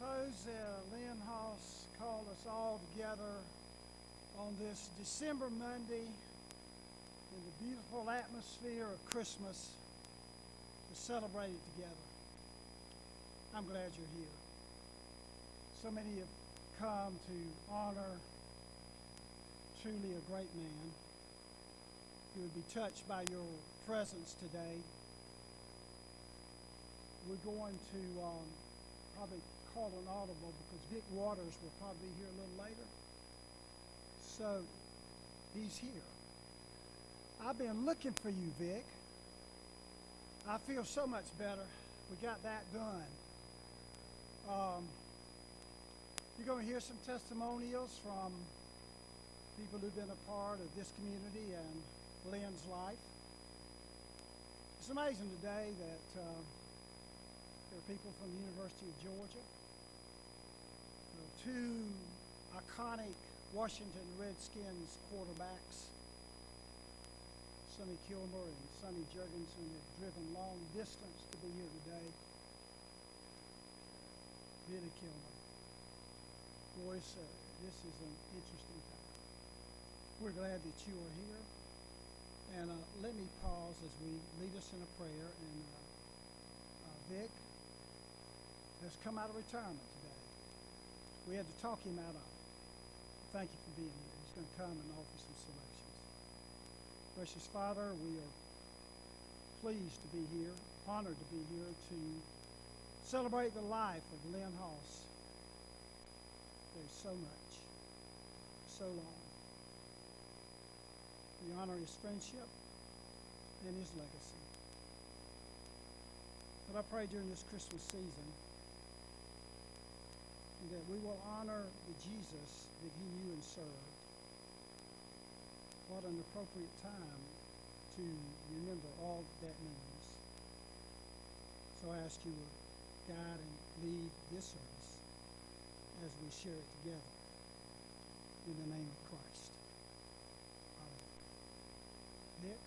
suppose Lynn Hauss called us all together on this December Monday in the beautiful atmosphere of Christmas to celebrate it together. I'm glad you're here. So many have come to honor truly a great man who would be touched by your presence today. We're going to probably call an audible because Vic Waters will probably be here a little later. So he's here. I've been looking for you, Vic. I feel so much better. We got that done. You're going to hear some testimonials from people who've been a part of this community and Lynn's life. It's amazing today that there are people from the University of Georgia, two iconic Washington Redskins quarterbacks, Sonny Kilmer and Sonny Jurgensen, have driven long distance to be here today. Really Kilmer. Boys, this is an interesting time. We're glad that you are here. And let me pause as we lead us in a prayer. And Vic has come out of retirement today. We had to talk him out of it. Thank you for being here. He's going to come and offer some selections. Precious Father, we are pleased to be here, honored to be here to celebrate the life of Lynn Hauss. There's so much, so long. We honor his friendship and his legacy. But I pray during this Christmas season that we will honor the Jesus that he knew and served. What an appropriate time to remember all that means. So I ask you to guide and lead this service as we share it together in the name of Christ. Amen. Nick?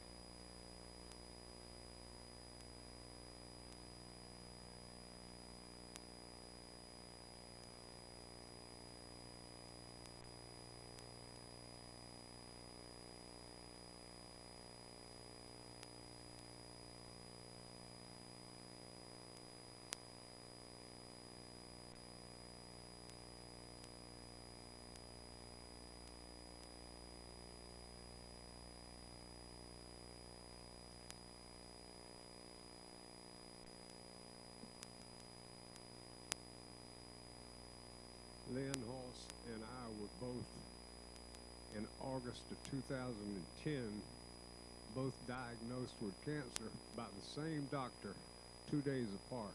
Lynn Hauss and I were both, in August of 2010, both diagnosed with cancer by the same doctor 2 days apart.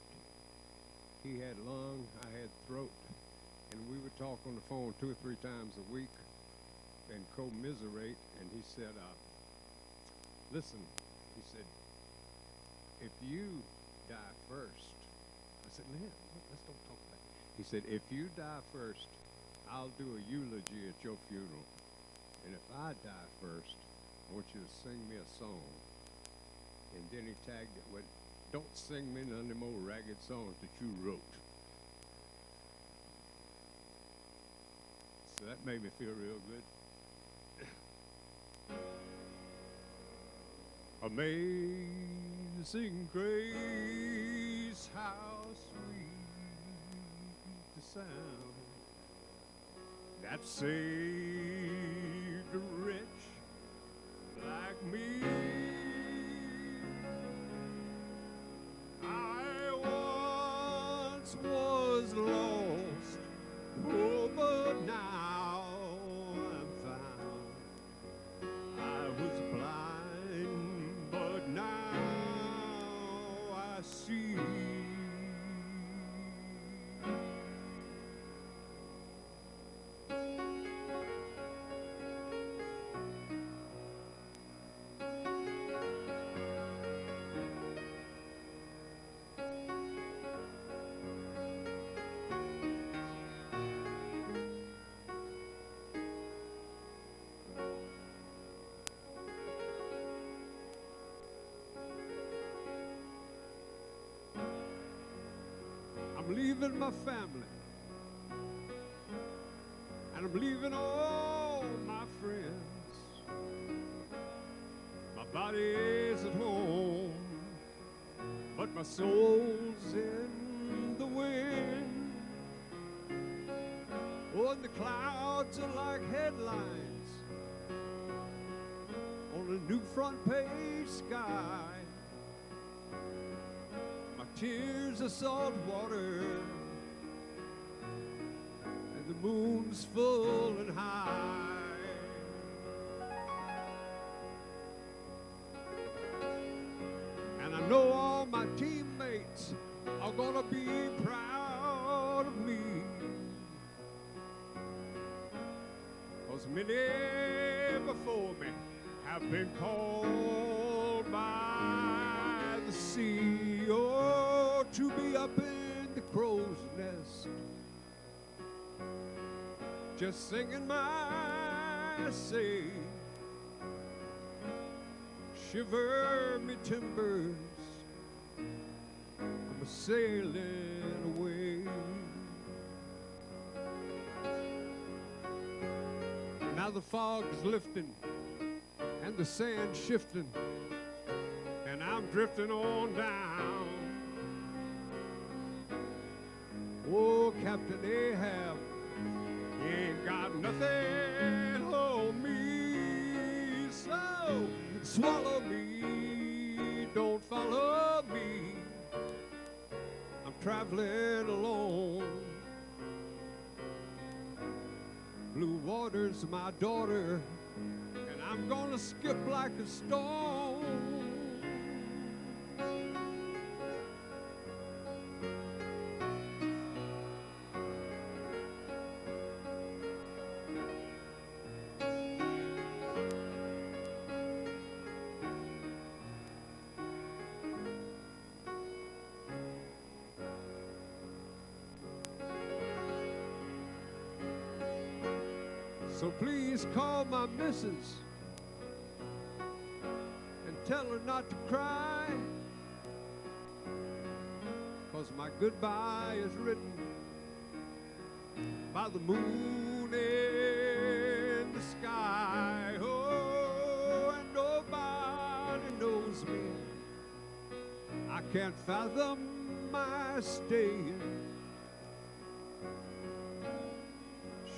He had lung, I had throat, and we would talk on the phone 2 or 3 times a week and commiserate, and he said, listen, he said, if you die first, I said, Lynn, let's don't talk about it. He said, if you die first, I'll do a eulogy at your funeral. And if I die first, I want you to sing me a song. And then he tagged it with, don't sing me none of them old ragged songs that you wrote. So that made me feel real good. Amazing grace, how sweet sound that saved a wretch like me. I once was lost, oh, but now I'm found. I was blind, but now I see. I'm leaving my family And I'm leaving all my friends. My body's at home, but my soul's in the wind. Oh, and the clouds are like headlines on a new front page sky. My tears are salt water, and the moon's full and high. And I know all my teammates are gonna be proud of me, 'cause many before me have been called by the sea, oh, to be up in the crow's nest, just singing my say. Shiver me timbers, I'm a-sailing away. Now the fog's lifting and the sand shifting, and I'm drifting on down. Oh, Captain Ahab, he ain't got nothing on me, so swallow me, don't follow me. I'm traveling alone. Blue water's my daughter, and I'm gonna skip like a stone. So please call my missus and tell her not to cry, 'cause my goodbye is written by the moon in the sky. Oh, and nobody knows me. I can't fathom my staying.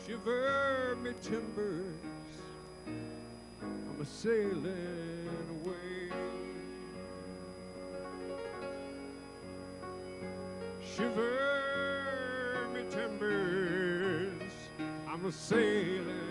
Shiver me timbers, I'm a-sailing away. Shiver me timbers, I'm a-sailing.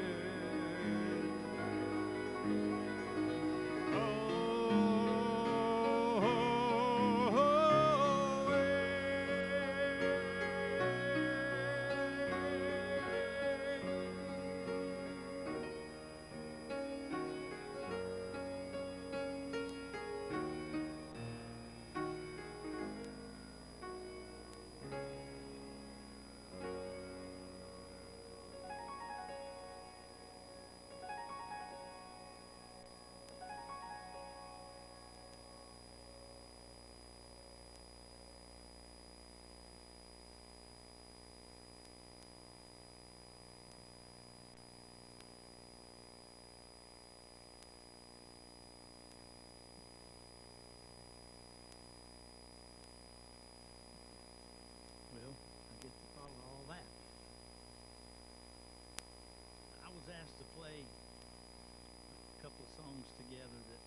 Asked to play a couple of songs together that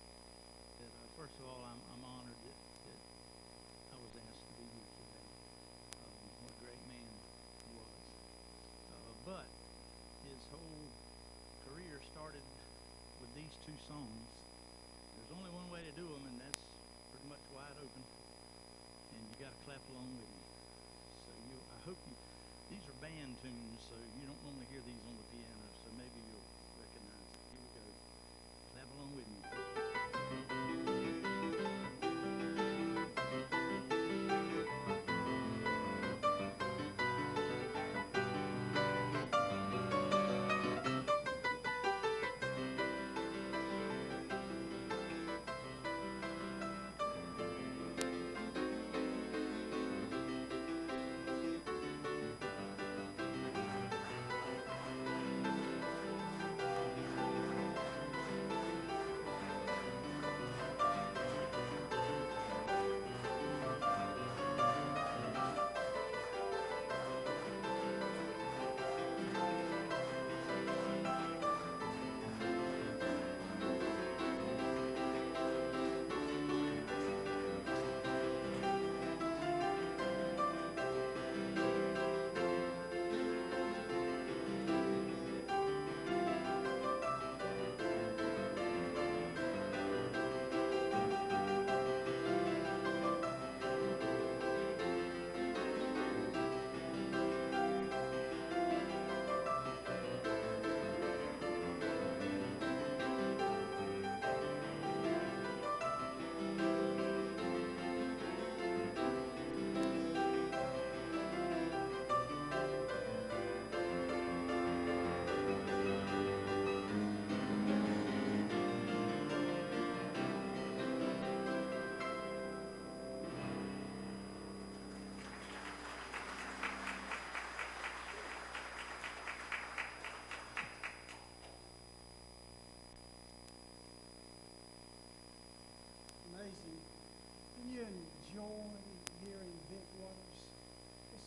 first of all, I'm honored that I was asked to be here today. What a great man he was. But his whole career started with these two songs. There's only one way to do them, and that's pretty much wide open. And you got to clap along with me. So I hope these are band tunes, so you don't normally hear these on the piano, so maybe you'll recognize it. Here we go. Clap along with me.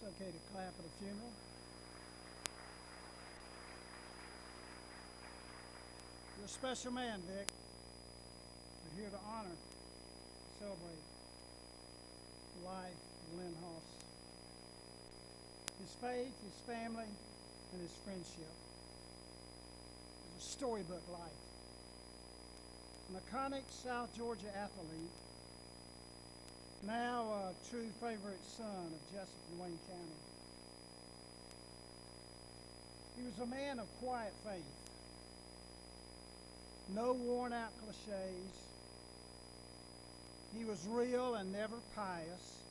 It's okay to clap at a funeral. You're a special man, Vic. We're here to honor, celebrate the life of Lynn Hauss. His faith, his family, and his friendship. It was a storybook life. An iconic South Georgia athlete, now a true favorite son of Jesup and Wayne County. He was a man of quiet faith. No worn-out cliches. He was real and never pious.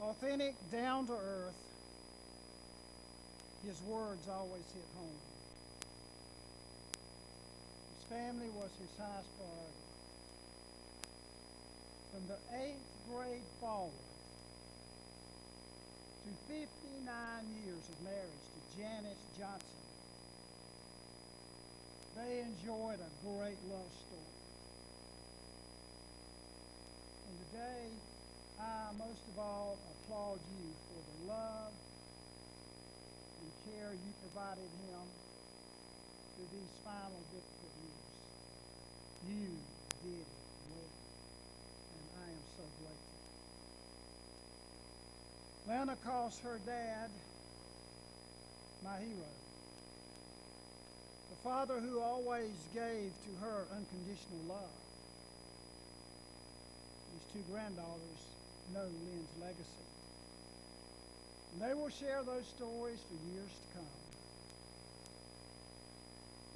Authentic, down to earth. His words always hit home. His family was his highest priority. From the 8th grade forward to 59 years of marriage to Janice Johnson, they enjoyed a great love story. And today, I most of all applaud you for the love and care you provided him through these final difficult years. You did it well, and I am so grateful. Lana calls her dad my hero. The father who always gave to her unconditional love. These two granddaughters know Lynn's legacy. And they will share those stories for years to come.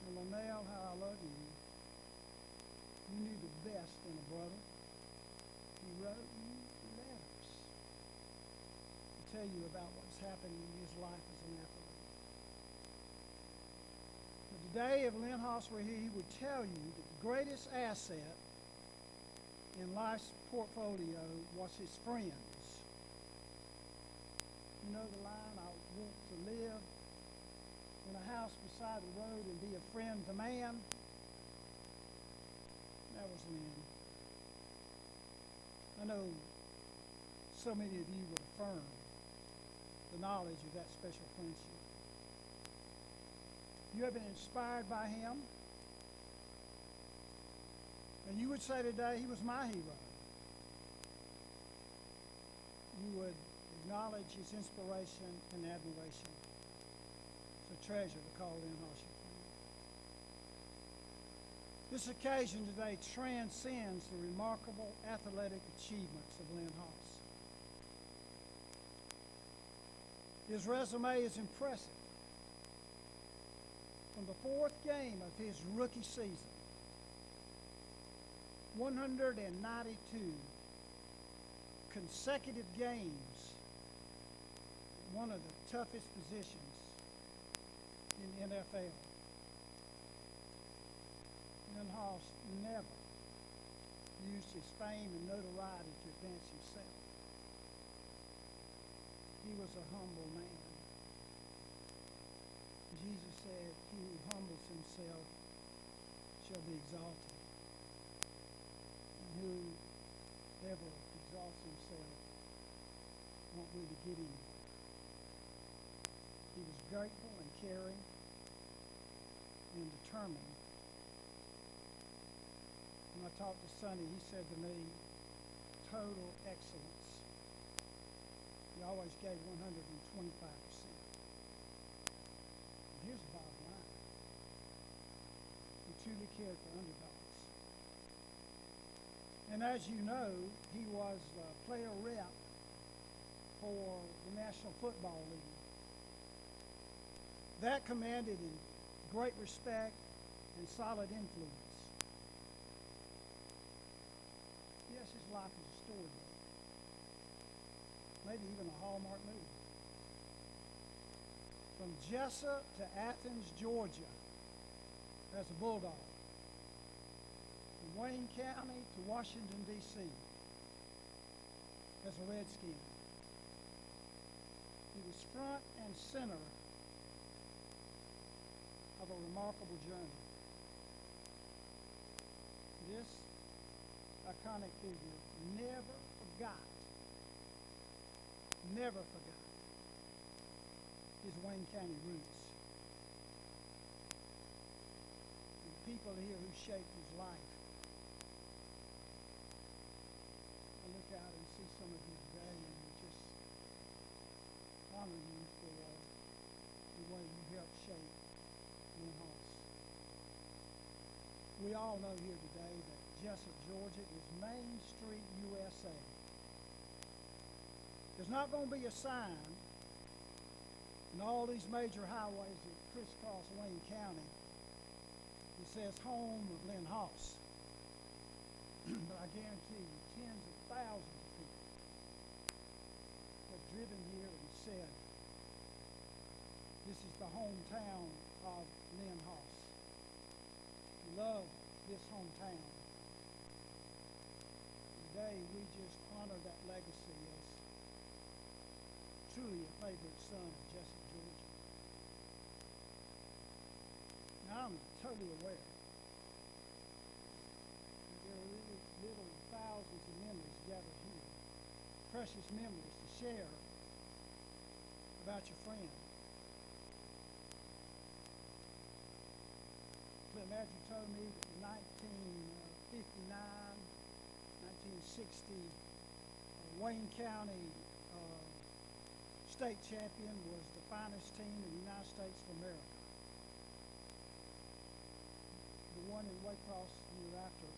And Linnell, how I love you. You knew the best in a brother. He wrote you letters to tell you about what's happening in his life as an athlete. But today, if Lynn Hauss were here, he would tell you that the greatest asset in life's portfolio was his friends. You know the line, I want to live in a house beside the road and be a friend to man. That was Lynn. I know so many of you would affirm the knowledge of that special friendship. You have been inspired by him. And you would say today, he was my hero. You would acknowledge his inspiration and admiration. It's a treasure to call Lynn Hauss your friend. This occasion today transcends the remarkable athletic achievements of Lynn Hauss. His resume is impressive. From the 4th game of his rookie season, 192 consecutive games, one of the toughest positions in the NFL. Lynn Hauss never used his fame and notoriety to advance himself. He was a humble man. Jesus said, he who humbles himself shall be exalted. And whoever exalts himself won't really get him. He was grateful and caring and determined. When I talked to Sonny, he said to me, total excellence. He always gave 125%. Here's the bottom line. He truly cared for underdogs. And as you know, he was a player rep for the National Football League. That commanded him great respect and solid influence. Yes, his life is a storybook. Maybe even a Hallmark movie. From Jesup to Athens, Georgia, as a Bulldog. From Wayne County to Washington, D.C., as a Redskin. He was front and center of a remarkable journey. This iconic figure never never forgot his Wayne County roots. The people here who shaped his life. I look out and see some of you today and we just honor you for the way you helped shape Lynn Hauss. We all know here today that Jesup, Georgia is Main Street, USA. There's not going to be a sign in all these major highways that crisscross Wayne County that says home of Lynn Hauss. But I guarantee you, tens of thousands of people have driven here and said, this is the hometown of Lynn Hauss. We love this hometown. Today, we just honor that legacy as truly a favorite son of Jesup, Georgia. Now, I'm totally aware that there are little thousands of memories gathered here, precious memories to share about your friend. Clint Matthew told me that in 1959, 1960, Wayne County state champion was the finest team in the United States of America. The one in Waycross the year after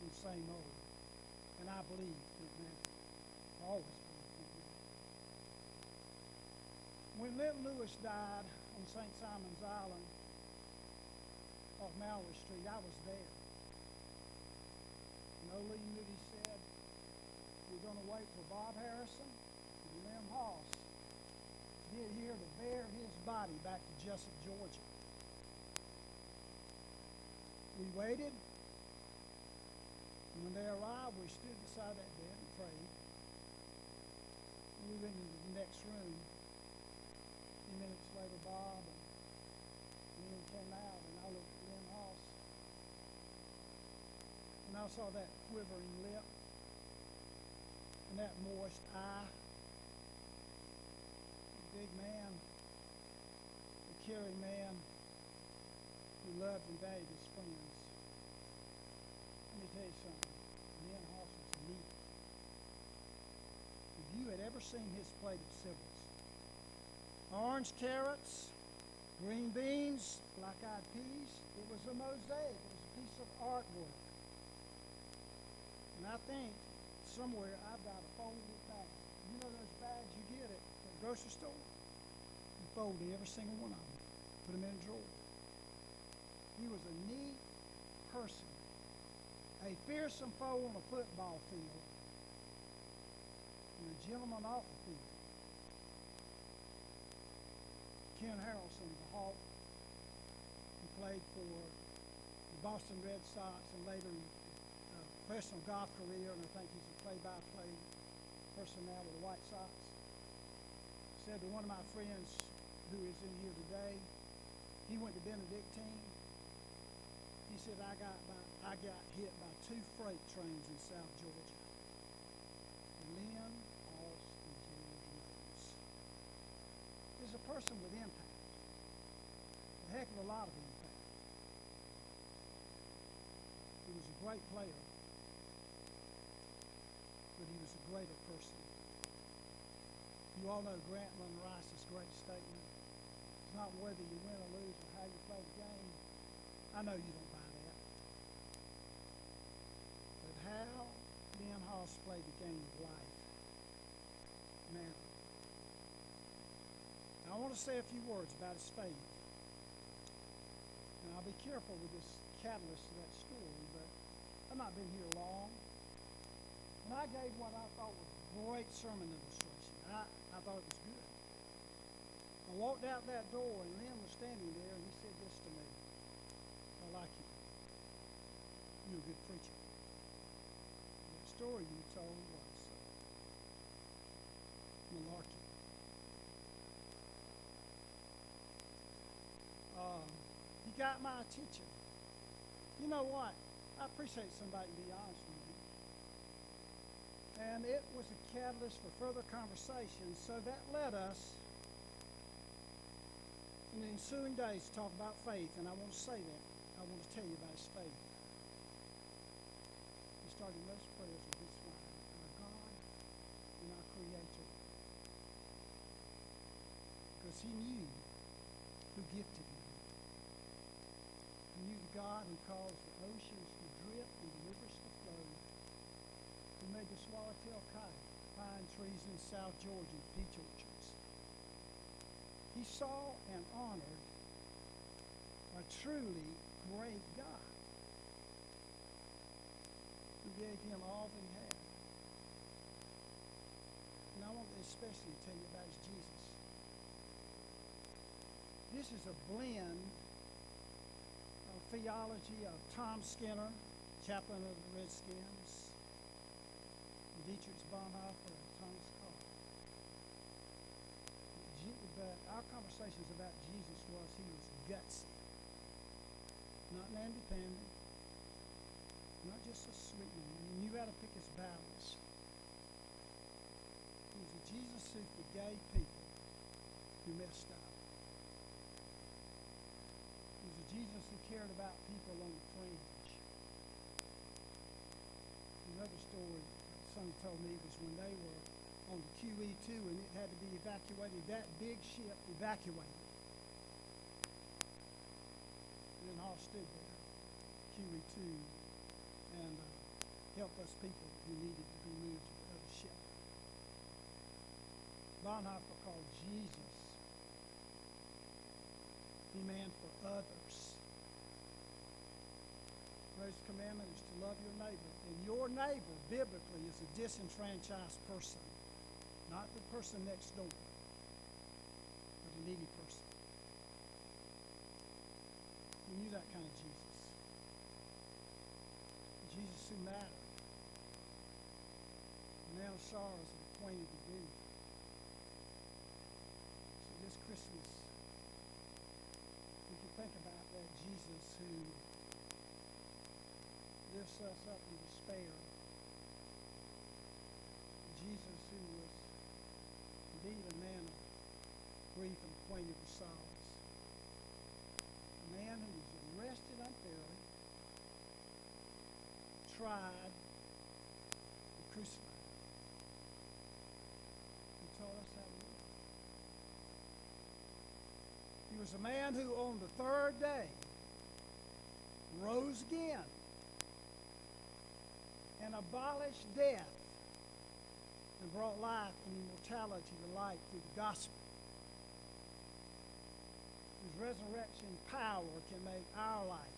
was the same old. And I believe Clint Matthew. I always believe Clint Matthew. When Linton Lewis died on St. Simon's Island off Mallory Street, I was there. And O'Lee Moody said, we're going to wait for Bob Harrison and Lynn Hauss to get here to bear his body back to Jesup, Georgia. We waited, and when they arrived, we stood beside that bed and prayed. We went into the next room. A few minutes later, Bob and Lynn came out, and I looked at Lynn Hauss, and I saw that quivering lip and that moist eye. The big man, the caring man who loved and valued his friends. Let me tell you something. Lynn Hauss was neat. If you had ever seen his plate at Sybil's, orange carrots, green beans, black-eyed peas, it was a mosaic. It was a piece of artwork. And I think somewhere I've got a folded bag. You know those bags you get at the grocery store? You fold every single one of them. Put them in a drawer. He was a neat person. A fearsome foe on a football field and a gentleman off the field. Ken Harrelson, the Hawk, who played for the Boston Red Sox and later professional golf career, and I think he's a play-by-play person now with the White Sox, said to one of my friends who is in here today, he went to Benedictine. He said, I got hit by 2 freight trains in South Georgia. Lynn Hauss and George Rose. He's a person with impact. A heck of a lot of impact. He was a great player, but he was a greater person. You all know Grantland Rice's great statement. It's not whether you win or lose or how you play the game. I know you don't buy that. But how Lynn Hauss played the game of life mattered. Now I want to say a few words about his faith. And I'll be careful with this catalyst to that story, but I've not been here long. And I gave what I thought was a great sermon illustration. I thought it was good. I walked out that door and Lynn was standing there and he said this to me. I like you. You're a good preacher. The story you told was malarkey. He got my attention. You know what? I appreciate somebody to be honest with me. And it was a catalyst for further conversation, so that led us in the ensuing days to talk about faith, and I want to say that. I want to tell you about his faith. We started most prayers with this line: our God and our Creator. Because he knew who gifted him. He knew the God who caused the oceans to drip and the rivers to flow, who made the swallowtail kite, pine trees in South Georgia, and peach orchards. He saw and honored a truly great God who gave him all that he had. And I want to especially tell you about his Jesus. This is a blend of theology of Tom Skinner, chaplain of the Redskins, Dietrich Bonhoeffer, and Thomas Carr. But our conversations about Jesus was he was gutsy, not an independent, not just a sweet man. He knew how to pick his battles. He was a Jesus who forgave people who messed up. He was a Jesus who cared about people on the fringe. Another story someone told me was when they were on the QE2 and it had to be evacuated, that big ship evacuated. And then Hauss stood there, QE2, and helped those people who needed to be moved to the other ship. Bonhoeffer called Jesus the man for others. Greatest commandment is to love your neighbor. And your neighbor, biblically, is a disenfranchised person. Not the person next door, but a needy person. We knew that kind of Jesus. Jesus who mattered. A man of sorrows and acquainted with grief. So this Christmas, we can think about that Jesus who lifts us up in despair. Jesus who was indeed a man of grief and acquainted with sorrows. A man who was arrested unfairly, tried, and crucified. He taught us how to live. He was a man who on the third day rose again and abolished death and brought life and immortality to light through the gospel. Whose resurrection power can make our life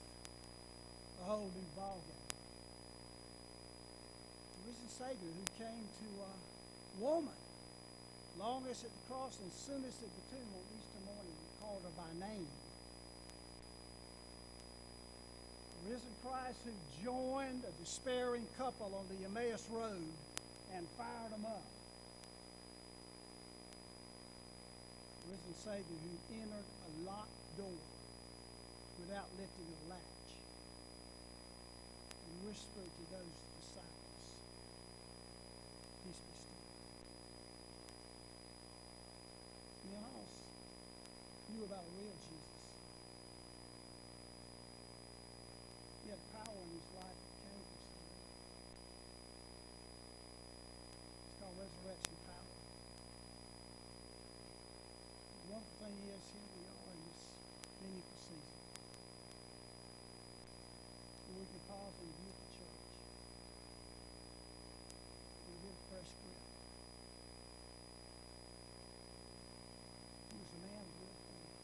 a whole new ballgame. The risen Savior who came to a woman, longest at the cross and soonest at the tomb on Easter morning, and called her by name. The risen Christ who joined a despairing couple on the Emmaus Road and fired them up. The risen Savior who entered a locked door without lifting a latch and whispered to those disciples, "Peace be still." Me and Hauss knew about a real Jesus. He had power in his life that came from somewhere. It's called resurrection power. The wonderful thing is, here we are in this meaningful season, where we can pause in a beautiful church and get a fresh grip. He was a man of real faith.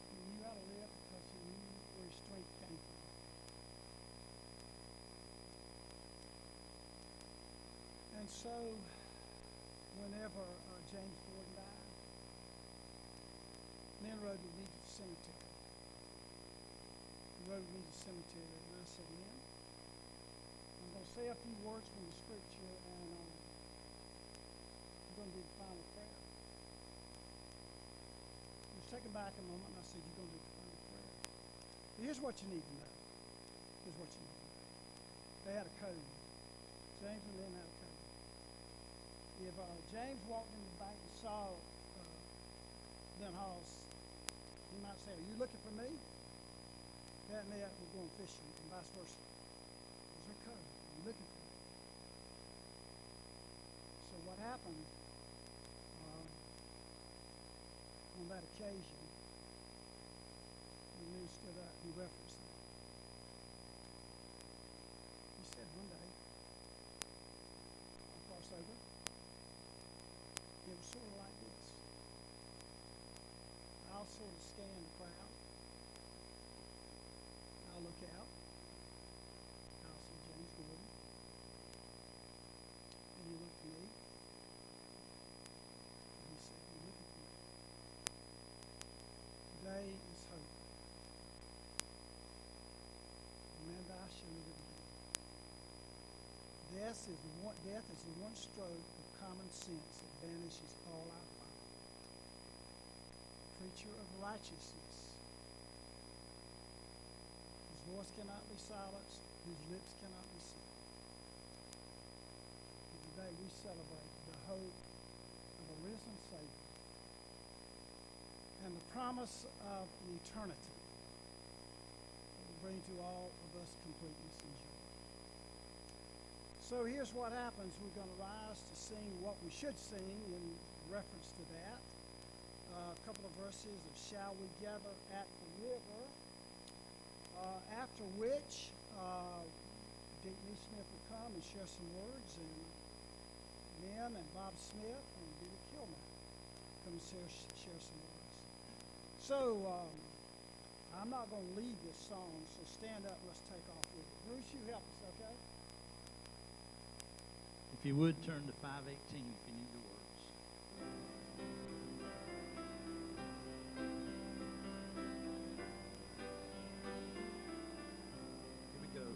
He knew how to live because he knew where his strength came from. And so, whenever James Ford died, men rode with me to the cemetery. He rode with me to the cemetery, and I said, "Men, I'm going to say a few words from the scripture, and I'm going to do the final prayer." He was taken back a moment, and I said, "You're going to do the final prayer." But here's what you need to know. Here's what you need to know. They had a code. James and Lynn had a coat. If James walked in the bank and saw Lynn Hauss, he might say, "Are you looking for me?" That meant we're going fishing, and vice versa. Where's her coat? Are you looking for me? So what happened on that occasion, when the news stood up, he referenced that. He said one day, I'll cross over. It was sort of like this. I'll sort of scan the crowd. I'll look out. I'll see James Gordon. And he looked at me. And he said, "You're looking for me." Today is hope. Amanda, I shall live again. Death is the one stroke of common sense that banishes all our fight. Preacher of righteousness, whose voice cannot be silenced, whose lips cannot be sealed. And today we celebrate the hope of a risen Savior and the promise of an eternity that will bring to all of us completeness and joy. So here's what happens. We're going to rise to sing what we should sing in reference to that. A couple of verses of "Shall We Gather at the River," after which Dick Smith will come and share some words, and Lynn and Bob Smith and Billy Kilmer come and share some words. So I'm not going to lead this song, so stand up, let's take off with it. Bruce, you help us, okay? If you would, turn to 518 if you need the words. Here we go.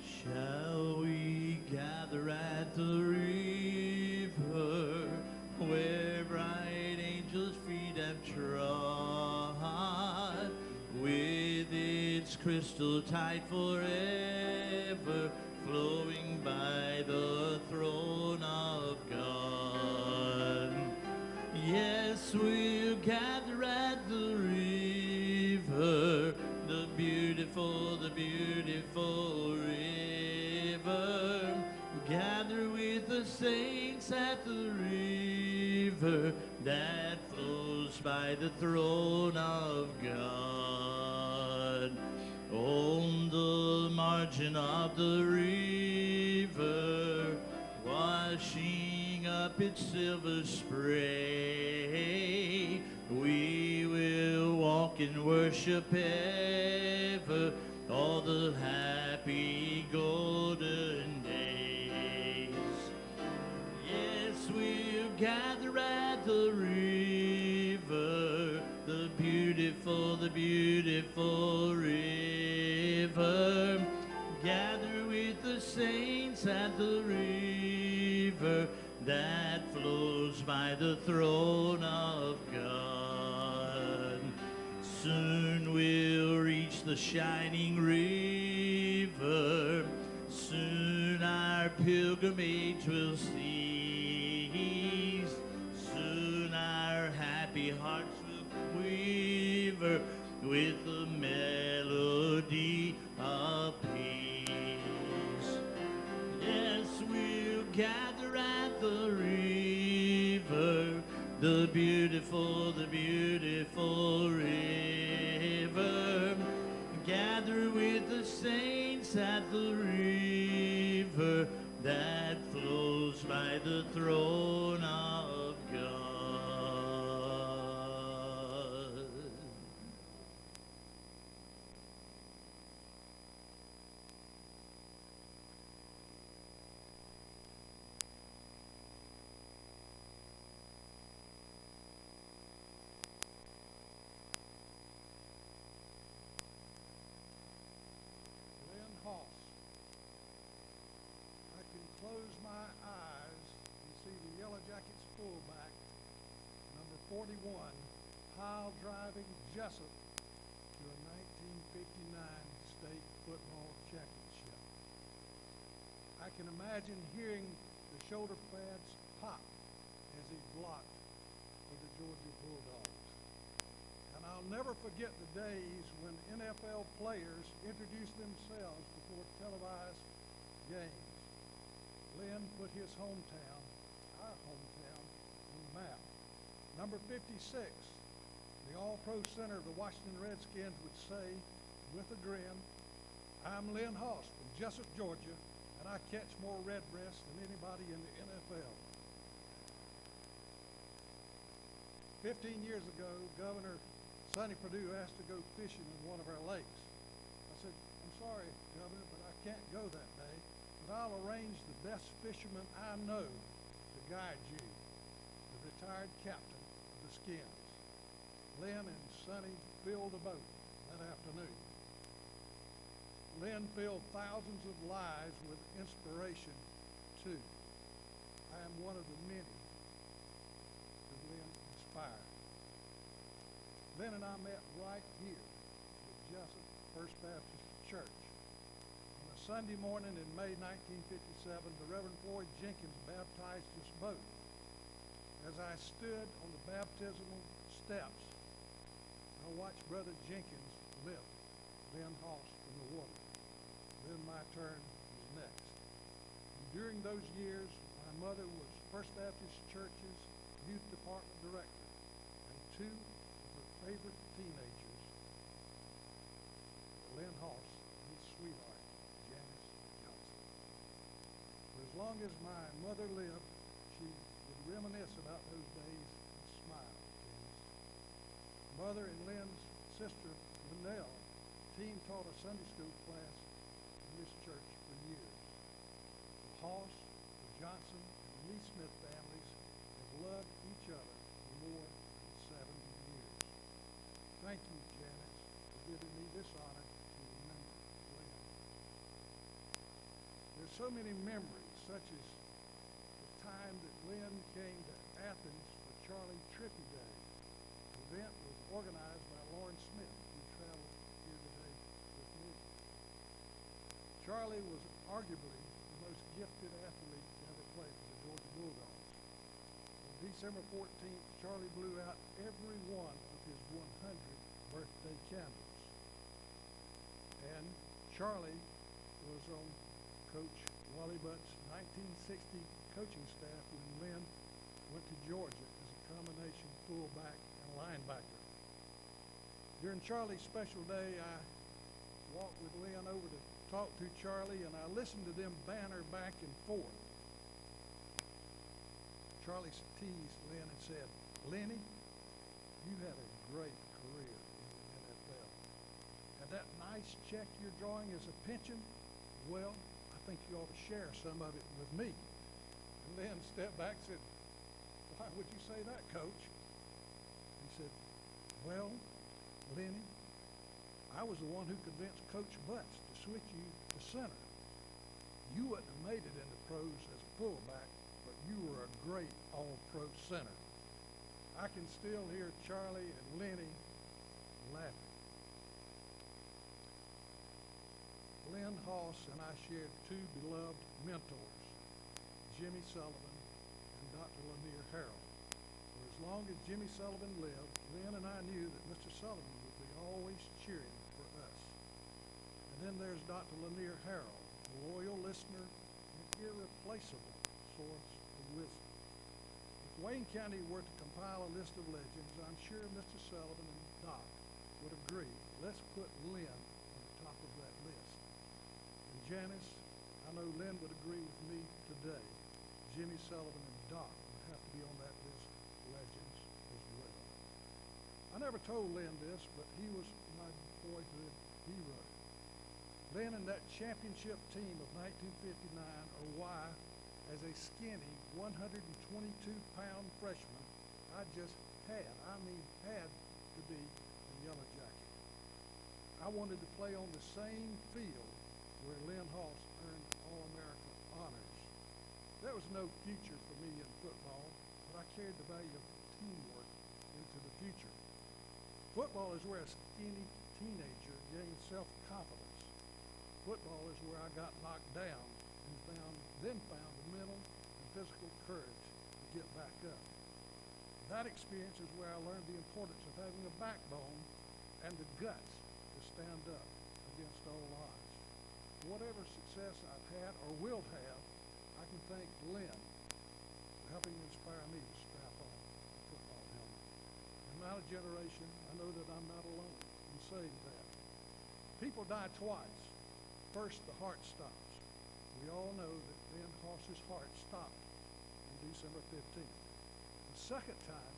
Shall we gather at the river where bright angels' feet have trod, with its crystal tide forever flowing by the throne of God? Yes, we'll gather at the river, the beautiful river. Gather with the saints at the river that flows by the throne of God. On the margin of the river, washing up its silver spray, we will walk in worship ever, all the happy golden days. Yes, we'll gather at the river, the beautiful river. Gather with the saints at the river that flows by the throne of God. Soon we'll reach the shining river. Soon our pilgrimage will cease. Soon our happy hearts will quiver with the melody of peace. Yes, we'll gather at the river, the beautiful river. Gather with the saints at the river that flows by the throne of God. Hauss. I can close my eyes and see the Yellow Jackets fullback, number 41, pile driving Jesup to a 1959 state football championship. I can imagine hearing the shoulder pads pop as he blocked for the Georgia Bulldogs. And I'll never forget the days when NFL players introduced themselves before televised games. Lynn put his hometown, our hometown, on the map. Number 56, the all-pro center of the Washington Redskins would say with a grin, "I'm Lynn Hauss from Jesup, Georgia, and I catch more redbreasts than anybody in the NFL." 15 years ago, Governor Sonny Perdue asked to go fishing in one of our lakes. I said, "I'm sorry, Governor, but I can't go that day, but I'll arrange the best fisherman I know to guide you," the retired captain of the Skins. Lynn and Sonny filled the boat that afternoon. Lynn filled thousands of lives with inspiration, too. I am one of the many that Lynn inspired. Lynn and I met right here at Jesup First Baptist Church. On a Sunday morning in May 1957, the Reverend Floyd Jenkins baptized us both. As I stood on the baptismal steps, I watched Brother Jenkins lift Lynn Hauss from the water. Then my turn was next. And during those years, my mother was First Baptist Church's youth department director, and two of her favorite teenagers were Lynn Hauss and his sweetheart, Janice Johnson. For as long as my mother lived, she would reminisce about those days and smile at Janice. Mother and Lynn's sister, Linnell, team taught a Sunday school class in this church for years. The Hauss, the Johnson, and the Lee Smith families have loved each other for more than 70 years. Thank you, Janice, for giving me this honor to remember Lynn. There's so many memories, such as the time that Lynn came to Athens for Charlie Trippy Day. The event was organized by Lauren Smith, who traveled here today with me. Charlie was arguably the most gifted athlete to ever play for the Georgia Bulldogs. On December 14th, Charlie blew out every one of his 100 birthday candles. And Charlie was on Coach Wally Butt's 1960 coaching staff when Lynn went to Georgia as a combination fullback and linebacker. During Charlie's special day, I walked with Lynn over to talk to Charlie, and I listened to them banter back and forth. Charlie teased Lynn and said, "Lenny, you had a great career in the NFL. And that nice check you're drawing as a pension, well, I think you ought to share some of it with me." And Lynn stepped back and said, "Why would you say that, Coach?" He said, "Well, Lenny, I was the one who convinced Coach Butts to switch you to center. You wouldn't have made it in the pros as a fullback, but you were a great all-pro center." I can still hear Charlie and Lenny laughing. Lynn Hauss and I shared two beloved mentors, Jimmy Sullivan and Dr. Lanier Harrell. For as long as Jimmy Sullivan lived, Lynn and I knew that Mr. Sullivan would be always cheering for us. And then there's Dr. Lanier Harrell, a loyal listener and irreplaceable source of wisdom. If Wayne County were to compile a list of legends, I'm sure Mr. Sullivan and Doc would agree. Let's put Lynn on the top of that list. And Janice, I know Lynn would agree with me today. Jimmy Sullivan and Doc would have to be on that list of legends as well. I never told Lynn this, but he was my boyhood hero. Lynn and that championship team of 1959 are why, as a skinny 122-pound freshman, I just had to be a Yellow Jacket. I wanted to play on the same field where Lynn Hauss earned All-America honors. There was no future for me in football, but I carried the value of teamwork into the future. Football is where a skinny teenager gains self-confidence. Football is where I got knocked down then found the mental and physical courage to get back up. That experience is where I learned the importance of having a backbone and the guts to stand up against all odds. Whatever success I've had or will have, I can thank Lynn for helping inspire me to strap on a football helmet. In my generation, I know that I'm not alone in saying that. People die twice. First, the heart stops. We all know that Ben Hauss's heart stopped on December 15th. The second time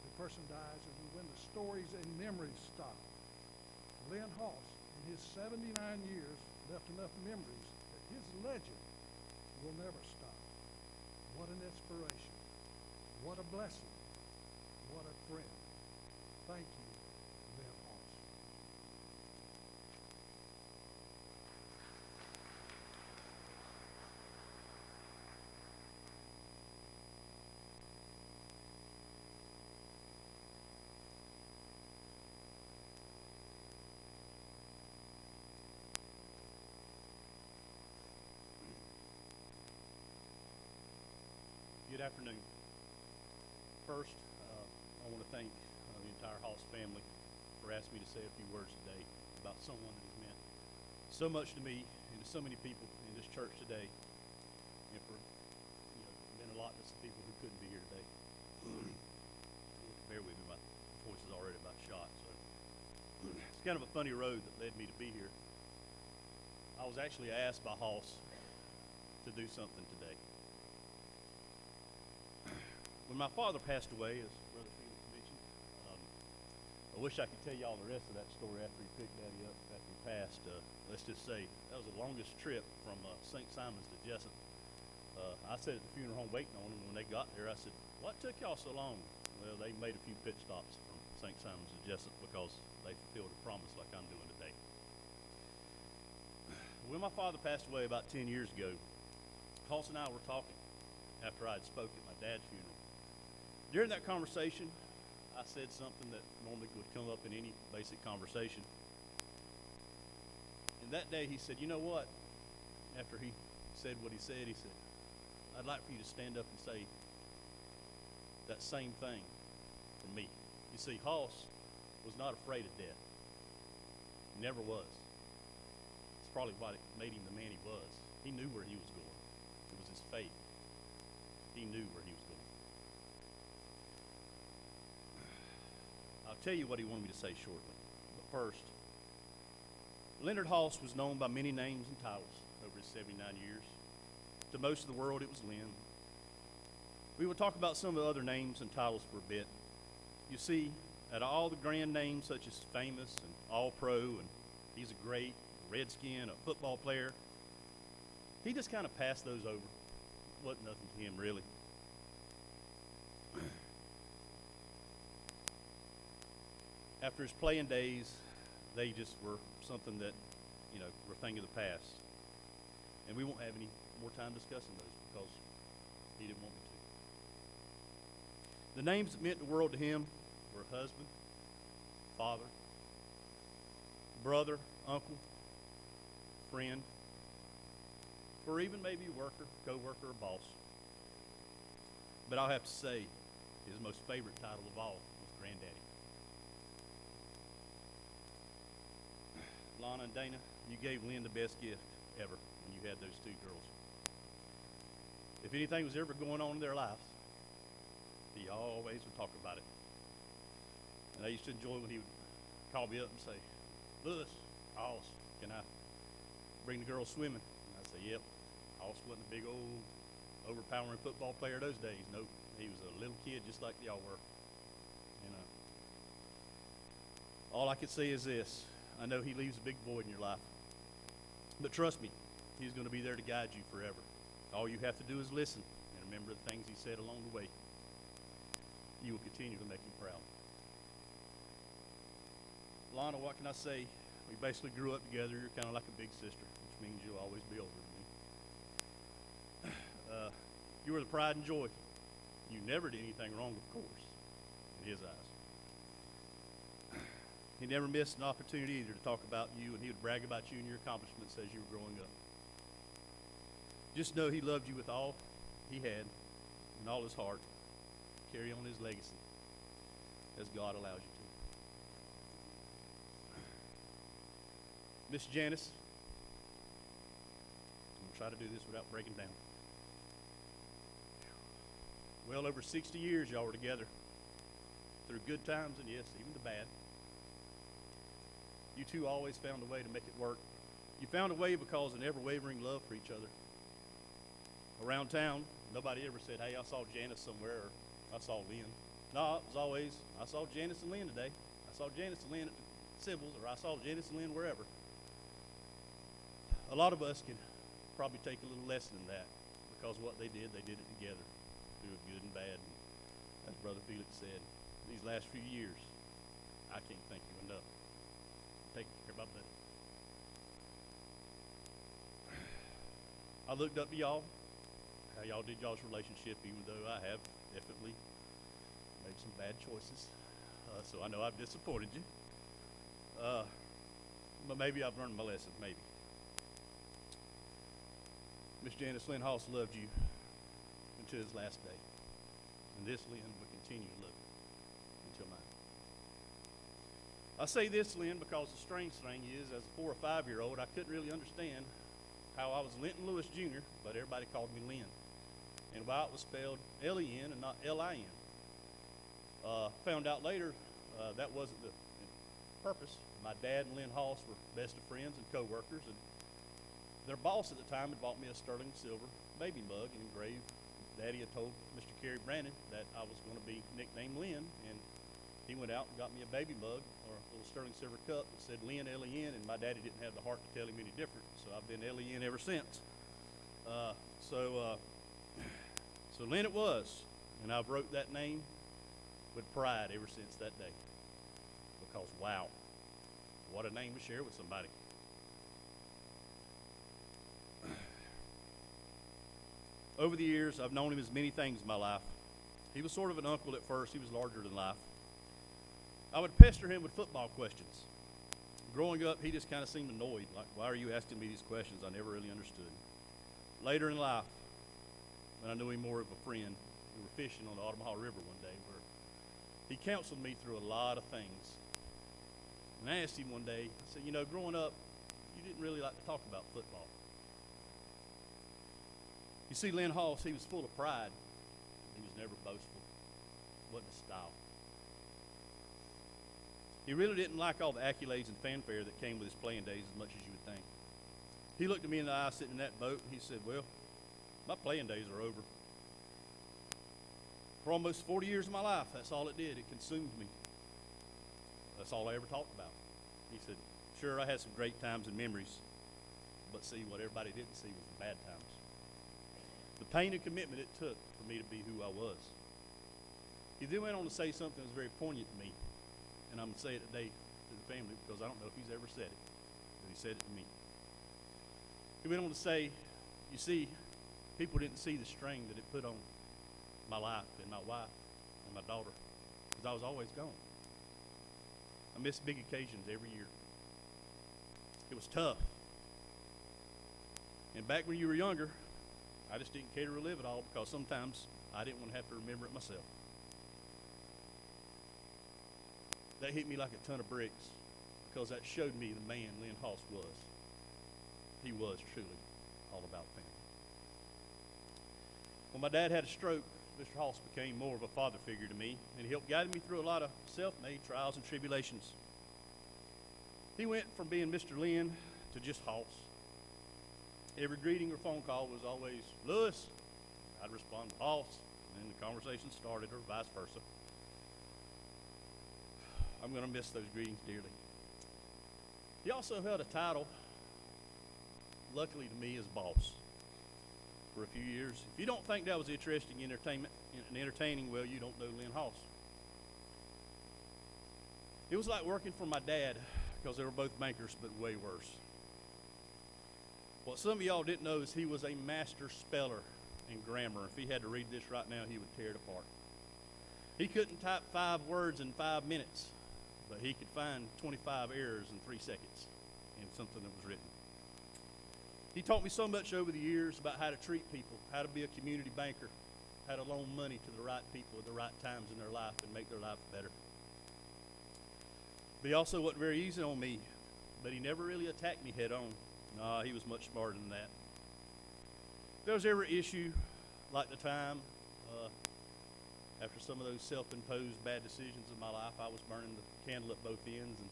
the person dies is when the stories and memories stop. Lynn Hauss, in his 79 years, left enough memories that his legend will never stop. What an inspiration. What a blessing. What a friend. Thank you, Lynn Hauss. Good afternoon. First, I want to thank the entire Hauss family for asking me to say a few words today about someone that has meant so much to me and to so many people in this church today, and for meant a lot to some people who couldn't be here today. Bear with me, my voice is already about shot. So it's kind of a funny road that led me to be here. I was actually asked by Hauss to do something today. When my father passed away, as Brother Felix mentioned, I wish I could tell y'all the rest of that story after he picked Daddy up after he passed. Let's just say that was the longest trip from St. Simon's to Jesup. I sat at the funeral home waiting on him. When they got there, I said, "What took y'all so long?" Well, they made a few pit stops from St. Simon's to Jesup because they fulfilled a promise like I'm doing today. When my father passed away about 10 years ago, Hauss and I were talking after I had spoke at my dad's funeral. During that conversation, I said something that normally would come up in any basic conversation. And that day he said, "You know what?" After he said what he said, "I'd like for you to stand up and say that same thing for me." You see, Hauss was not afraid of death. He never was. It's probably what made him the man he was. He knew where he was going. It was his faith. He knew where he was going. I'll tell you what he wanted me to say shortly. But first, Leonard Hauss was known by many names and titles over his 79 years. To most of the world, it was Lynn. We will talk about some of the other names and titles for a bit. You see, out of all the grand names such as famous and all-pro, and he's a great Redskin, a football player, he just kind of passed those over. It wasn't nothing to him, really. After his playing days, they just were something that, were a thing of the past. And we won't have any more time discussing those because he didn't want me to. The names that meant the world to him were husband, father, brother, uncle, friend, or even maybe worker, co-worker, or boss. But I'll have to say, his most favorite title of all was Granddaddy. Lana and Dana, you gave Lynn the best gift ever when you had those two girls. If anything was ever going on in their lives, he always would talk about it. And I used to enjoy when he would call me up and say, "Lewis, Hauss, can I bring the girls swimming?" And I'd say, "Yep." Hauss wasn't a big old overpowering football player those days. Nope. He was a little kid just like y'all were. All I could say is this. I know he leaves a big void in your life. But trust me, he's going to be there to guide you forever. All you have to do is listen and remember the things he said along the way. You will continue to make him proud. Lana, what can I say? We basically grew up together. You're kind of like a big sister, which means you'll always be older than me. You were the pride and joy. You never did anything wrong, of course, in his eyes. He never missed an opportunity either to talk about you, and he would brag about you and your accomplishments as you were growing up. Just know he loved you with all he had and all his heart. Carry on his legacy as God allows you to. Miss Janice, I'm going to try to do this without breaking down. Well over 60 years y'all were together, through good times and yes, even the bad. You two always found a way to make it work. You found a way because of an ever-wavering love for each other. Around town, nobody ever said, hey, I saw Janice somewhere, or I saw Lynn. No, it was always, I saw Janice and Lynn today. I saw Janice and Lynn at the Sybil's, or I saw Janice and Lynn wherever. A lot of us can probably take a little lesson in that, because what they did it together, through good and bad. And as Brother Felix said, these last few years, I can't thank you enough for taking care of my buddy. I looked up to y'all, how y'all did y'all's relationship, even though I have definitely made some bad choices. So I know I've disappointed you. But maybe I've learned my lesson, maybe. Miss Janice, Lynn Hauss loved you until his last day. And this Lynn will continue to love you until mine. I say this, Lynn, because the strange thing is, as a 4 or 5-year-old, I couldn't really understand how I was Linton Lewis Jr., but everybody called me Lynn. And why it was spelled L-E-N and not L-I-N. Found out later that wasn't the purpose. My dad and Lynn Hauss were best of friends and co-workers, and their boss at the time had bought me a sterling silver baby mug and engraved. Daddy had told Mr. Kerry Brandon that I was going to be nicknamed Lynn, and he went out and got me a baby mug or a little sterling silver cup that said Lynn, L-E-N, and my daddy didn't have the heart to tell him any different, so I've been L-E-N ever since. So Lynn it was, and I've wrote that name with pride ever since that day, because wow, what a name to share with somebody. Over the years, I've known him as many things in my life. He was sort of an uncle at first. He was larger than life. I would pester him with football questions. Growing up, he just kind of seemed annoyed, like, why are you asking me these questions? I never really understood. Later in life, when I knew him more of a friend, we were fishing on the Ottawa River one day where he counseled me through a lot of things. And I asked him one day, I said, you know, growing up, you didn't really like to talk about football. You see, Lynn Hauss, he was full of pride. He was never boastful. Wasn't a style. He really didn't like all the accolades and fanfare that came with his playing days as much as you would think. He looked at me in the eye sitting in that boat, and he said, well, my playing days are over. For almost 40 years of my life, that's all it did. It consumed me. That's all I ever talked about. He said, sure, I had some great times and memories, but see, what everybody didn't see was the bad times. The pain and commitment it took for me to be who I was. He then went on to say something that was very poignant to me, and I'm going to say it today to the family because I don't know if he's ever said it, but he said it to me. He went on to say, you see, people didn't see the strain that it put on my life and my wife and my daughter because I was always gone. I missed big occasions every year. It was tough. And back when you were younger, I just didn't care to relive it all because sometimes I didn't want to have to remember it myself. That hit me like a ton of bricks because that showed me the man Lynn Hauss was. He was truly all about family. When my dad had a stroke, Mr. Hauss became more of a father figure to me, and he helped guide me through a lot of self-made trials and tribulations. He went from being Mr. Lynn to just Hauss. Every greeting or phone call was always, Lewis. I'd respond, Hauss, and then the conversation started, or vice versa. I'm going to miss those greetings dearly. He also held a title, luckily to me, as boss for a few years. If you don't think that was interesting entertaining, well, you don't know Lynn Hauss. It was like working for my dad because they were both bankers, but way worse. What some of y'all didn't know is he was a master speller and grammar. If he had to read this right now, he would tear it apart. He couldn't type 5 words in 5 minutes, but he could find 25 errors in 3 seconds in something that was written. He taught me so much over the years about how to treat people, how to be a community banker, how to loan money to the right people at the right times in their life and make their life better. But he also wasn't very easy on me, but he never really attacked me head on. Nah, he was much smarter than that. If there was ever an issue like the time after some of those self-imposed bad decisions in my life, I was burning the candle at both ends and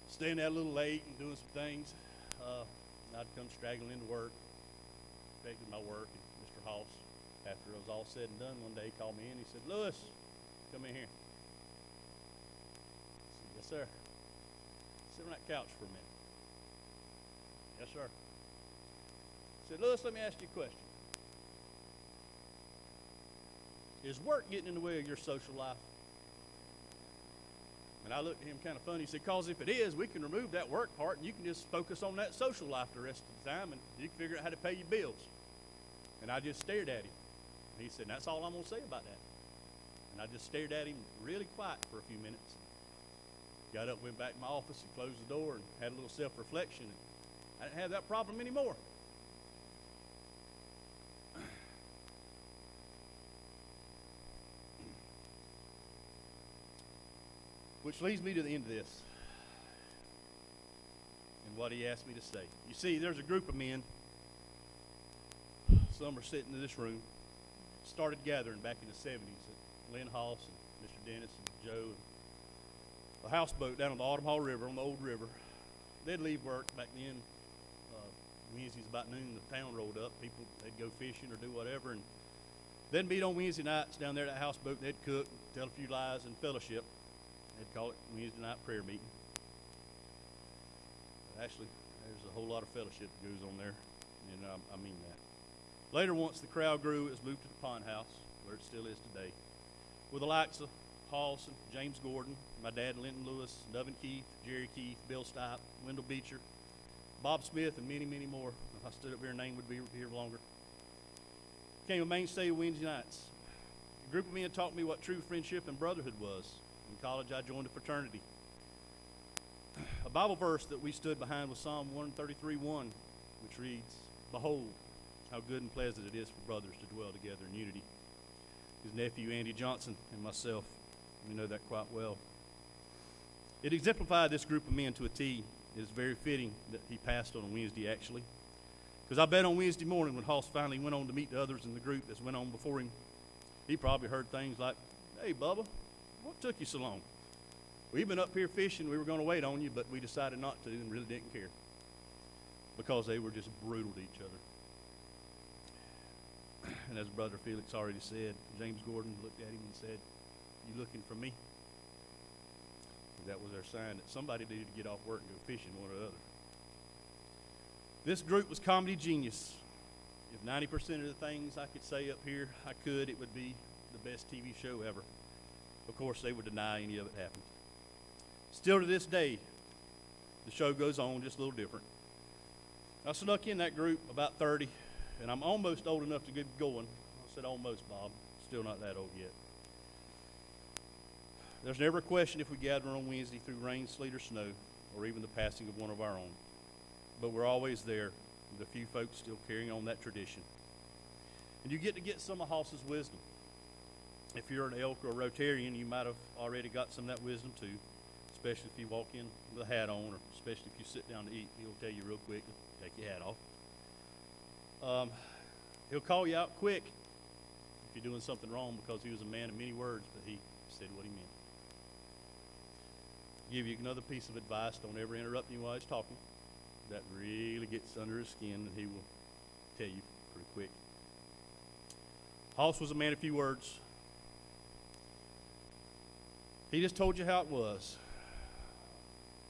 staying out a little late and doing some things. I'd come straggling into work, expected my work, and Mr. Hauss, after it was all said and done, one day he called me in. He said, "Lewis, come in here." I said, "Yes, sir." Sit on that couch for a minute. "Yes, sir." I said, "Lewis, let me ask you a question. Is work getting in the way of your social life?" And I looked at him kind of funny. He said, "Because if it is, we can remove that work part and you can just focus on that social life the rest of the time and you can figure out how to pay your bills." And I just stared at him. And he said, "That's all I'm going to say about that." And I just stared at him really quiet for a few minutes. Got up, went back to my office and closed the door and had a little self-reflection. I didn't have that problem anymore. Which leads me to the end of this and what he asked me to say. You see, there's a group of men, some are sitting in this room, started gathering back in the 70s at Lynn Hauss and Mr. Dennis and Joe and the houseboat down on the Autumn Hall River, on the old river. They'd leave work back then. Wednesdays about noon, the town rolled up. People, they'd go fishing or do whatever. And they'd meet on Wednesday nights down there at that houseboat. They'd cook, tell a few lies, and fellowship. They'd call it Wednesday night prayer meeting. But actually, there's a whole lot of fellowship that goes on there, and I mean that. Later, once the crowd grew, it was moved to the Pond House, where it still is today, with the likes of Hauss and James Gordon, my dad, Linton Lewis, Nubbin Keith, Jerry Keith, Bill Stipe, Wendell Beecher, Bob Smith, and many, many more. If I stood up here, name would be here longer. Became a mainstay of Wednesday nights. A group of men taught me what true friendship and brotherhood was. In college, I joined a fraternity. A Bible verse that we stood behind was Psalm 133:1, which reads, "Behold, how good and pleasant it is for brothers to dwell together in unity." His nephew, Andy Johnson, and myself, we know that quite well. It exemplified this group of men to a T. It is very fitting that he passed on a Wednesday, actually. Because I bet on Wednesday morning when Hauss finally went on to meet the others in the group that went on before him, he probably heard things like, "Hey, Bubba, what took you so long? We've been up here fishing. We were going to wait on you, but we decided not to and really didn't care." Because they were just brutal to each other. And as Brother Felix already said, James Gordon looked at him and said, "You looking for me?" That was their sign that somebody needed to get off work and go fishing, one or the other. This group was comedy genius. If 90% of the things I could say up here I could, it would be the best TV show ever. Of course, they would deny any of it happened. Still to this day, the show goes on, just a little different. I snuck in that group about 30, and I'm almost old enough to get going. I said almost, Bob. Still not that old yet. There's never a question if we gather on Wednesday through rain, sleet, or snow, or even the passing of one of our own. But we're always there, with a few folks still carrying on that tradition. And you get some of Hauss's wisdom. If you're an elk or a Rotarian, you might have already got some of that wisdom too, especially if you walk in with a hat on, or especially if you sit down to eat. He'll tell you real quick, take your hat off. He'll call you out quick if you're doing something wrong, because he was a man of many words, but he said what he meant. Give you another piece of advice: don't ever interrupt him while he's talking. That really gets under his skin, and he will tell you pretty quick. Hauss was a man of few words. He just told you how it was.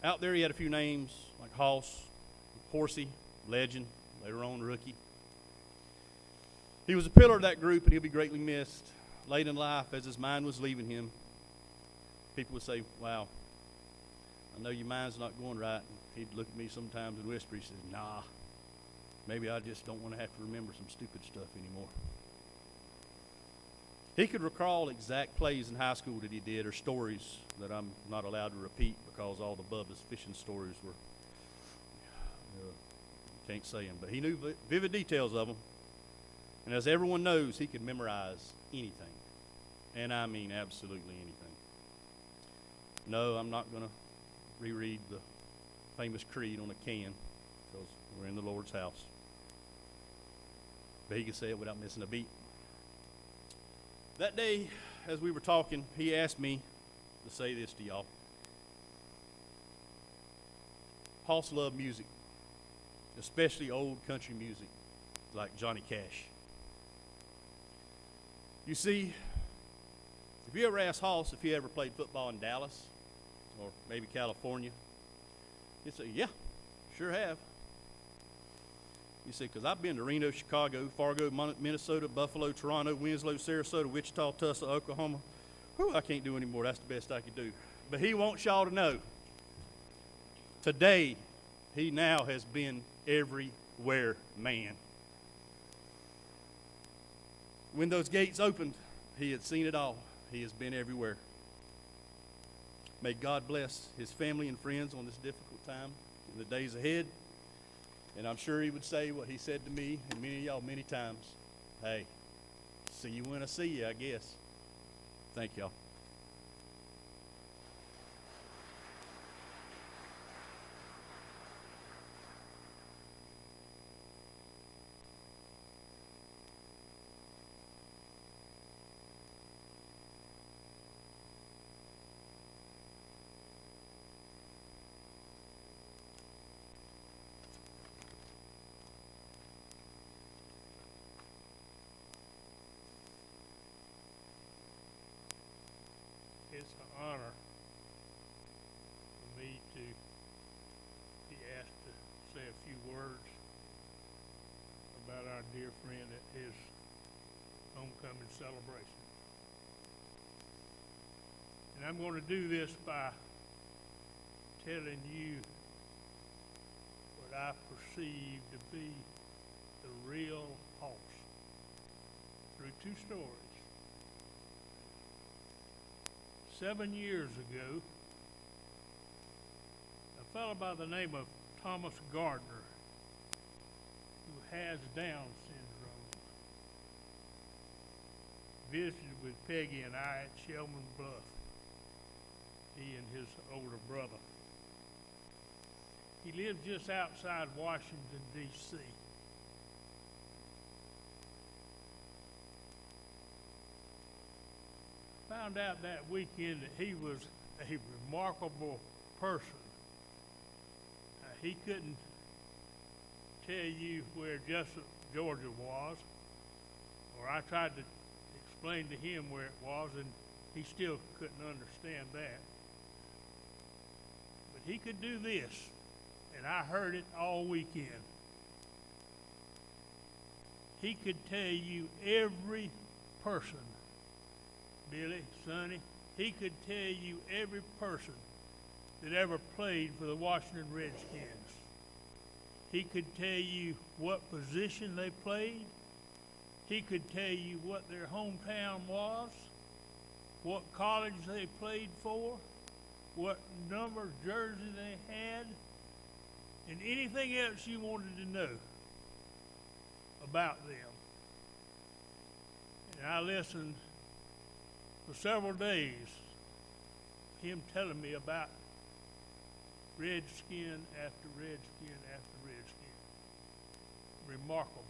Out there he had a few names like Hauss, Horsey, Legend, later on Rookie. He was a pillar of that group, and he'll be greatly missed. Late in life, as his mind was leaving him, people would say, "Wow, I know your mind's not going right." And he'd look at me sometimes and whisper, he says, "Nah, maybe I just don't want to have to remember some stupid stuff anymore." He could recall exact plays in high school that he did, or stories that I'm not allowed to repeat because all the Bubba's fishing stories were Can't say them, but he knew vivid details of them. And as everyone knows, he could memorize anything. And I mean absolutely anything. No, I'm not going to reread the famous creed on a can because we're in the Lord's house. But he could say it without missing a beat. That day, as we were talking, he asked me to say this to y'all. Hauss loved music, especially old country music like Johnny Cash. You see, if you ever asked Hauss if he ever played football in Dallas or maybe California, he'd say, yeah, sure have. You see, because I've been to Reno, Chicago, Fargo, Minnesota, Buffalo, Toronto, Winslow, Sarasota, Wichita, Tulsa, Oklahoma. Whew, I can't do any more. That's the best I could do. But he wants y'all to know, today, he now has been everywhere, man. When those gates opened, he had seen it all. He has been everywhere. May God bless his family and friends on this difficult time in the days ahead. And I'm sure he would say what he said to me and many of y'all many times. Hey, see you when I see you, I guess. Thank y'all. It's an honor for me to be asked to say a few words about our dear friend at his homecoming celebration. And I'm going to do this by telling you what I perceive to be the real Hauss through two stories. 7 years ago, a fellow by the name of Thomas Gardner, who has Down syndrome, visited with Peggy and I at Shellman Bluff, he and his older brother. He lived just outside Washington, D.C. Found out that weekend that he was a remarkable person. He couldn't tell you where Jesup, Georgia was, or I tried to explain to him where it was, and he still couldn't understand that. But he could do this, and I heard it all weekend. He could tell you every person, Billy, Sonny, he could tell you every person that ever played for the Washington Redskins. He could tell you what position they played. He could tell you what their hometown was, what college they played for, what number jersey they had, and anything else you wanted to know about them. And I listened for several days, him telling me about redskin after redskin after redskin. Remarkable.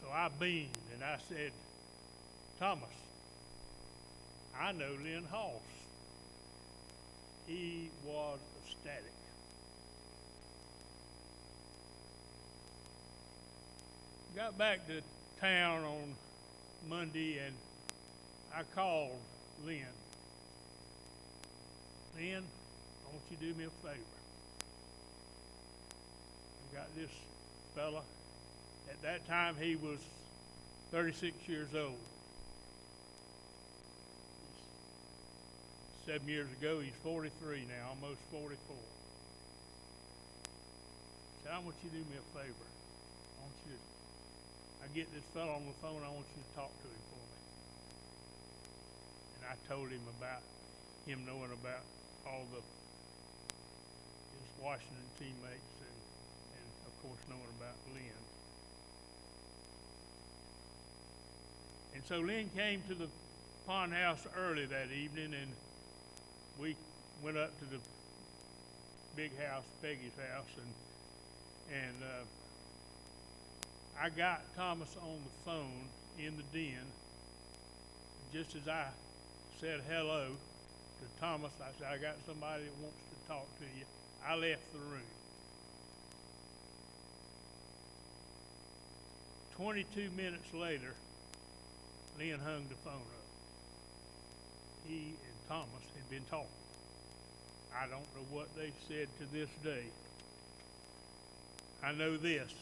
So I beamed and I said, Thomas, I know Lynn Hauss. He was ecstatic. Got back to town on Monday and I called Lynn. Lynn, I want you to do me a favor. I got this fella. At that time, he was 36 years old. 7 years ago, he's 43 now, almost 44. So I want you to do me a favor. I get this fellow on the phone, I want you to talk to him for me. And I told him about him knowing about all his Washington teammates and of course knowing about Lynn. And so Lynn came to the pond house early that evening, and we went up to the big house, Peggy's house, and I got Thomas on the phone in the den. Just as I said hello to Thomas, I said, I got somebody that wants to talk to you. I left the room. 22 minutes later, Lynn hung the phone up. He and Thomas had been talking. I don't know what they said to this day. I know this.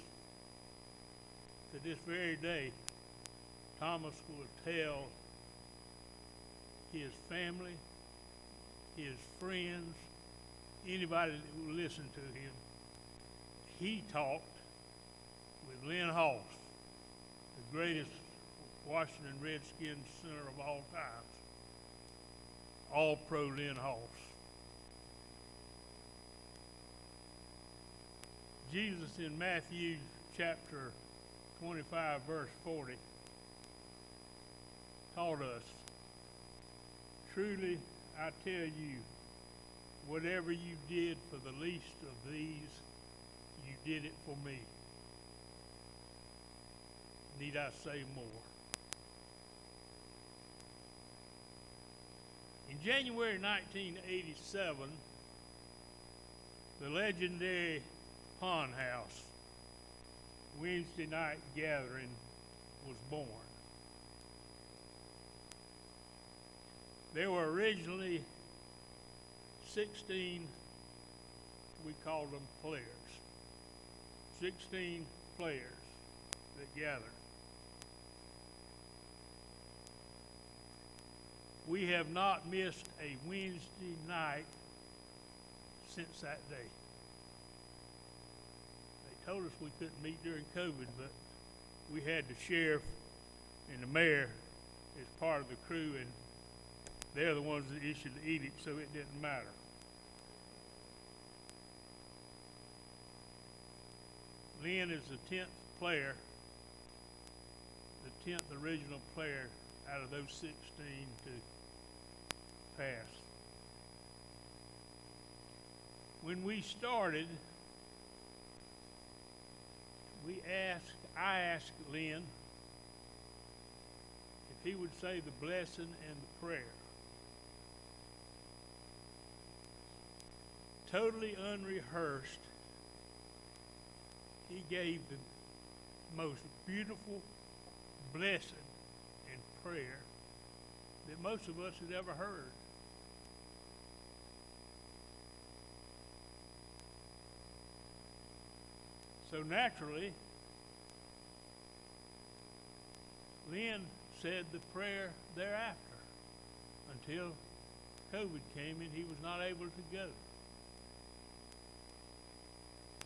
To this very day, Thomas will tell his family, his friends, anybody that will listen to him, he talked with Lynn Hauss, the greatest Washington Redskins center of all times. All-Pro Lynn Hauss. Jesus in Matthew chapter 25, verse 40, taught us, truly I tell you, whatever you did for the least of these, you did it for me. Need I say more? In January 1987, the legendary Pond House Wednesday night gathering was born. There were originally 16, we called them players, 16 players that gathered. We have not missed a Wednesday night since that day. They told us we couldn't meet during COVID, but we had the sheriff and the mayor as part of the crew, and they're the ones that issued the edict, so it didn't matter. Lynn is the 10th player, the 10th original player out of those 16 to pass. When we started, I asked Lynn if he would say the blessing and the prayer. Totally unrehearsed, he gave the most beautiful blessing and prayer that most of us had ever heard. So naturally, Lynn said the prayer thereafter until COVID came and he was not able to go.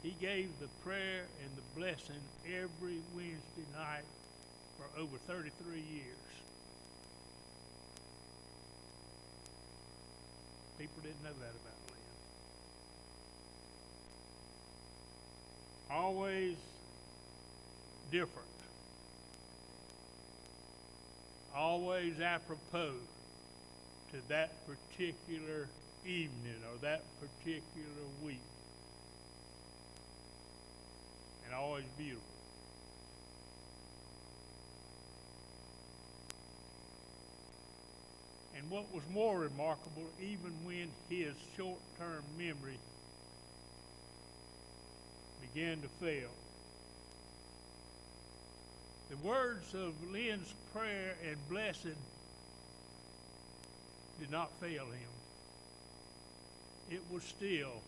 He gave the prayer and the blessing every Wednesday night for over 33 years. People didn't know that about Lynn. Always different. Always apropos to that particular evening or that particular week. And always beautiful. And what was more remarkable, even when his short-term memory began to fail, the words of Lynn's prayer and blessing did not fail him. It was still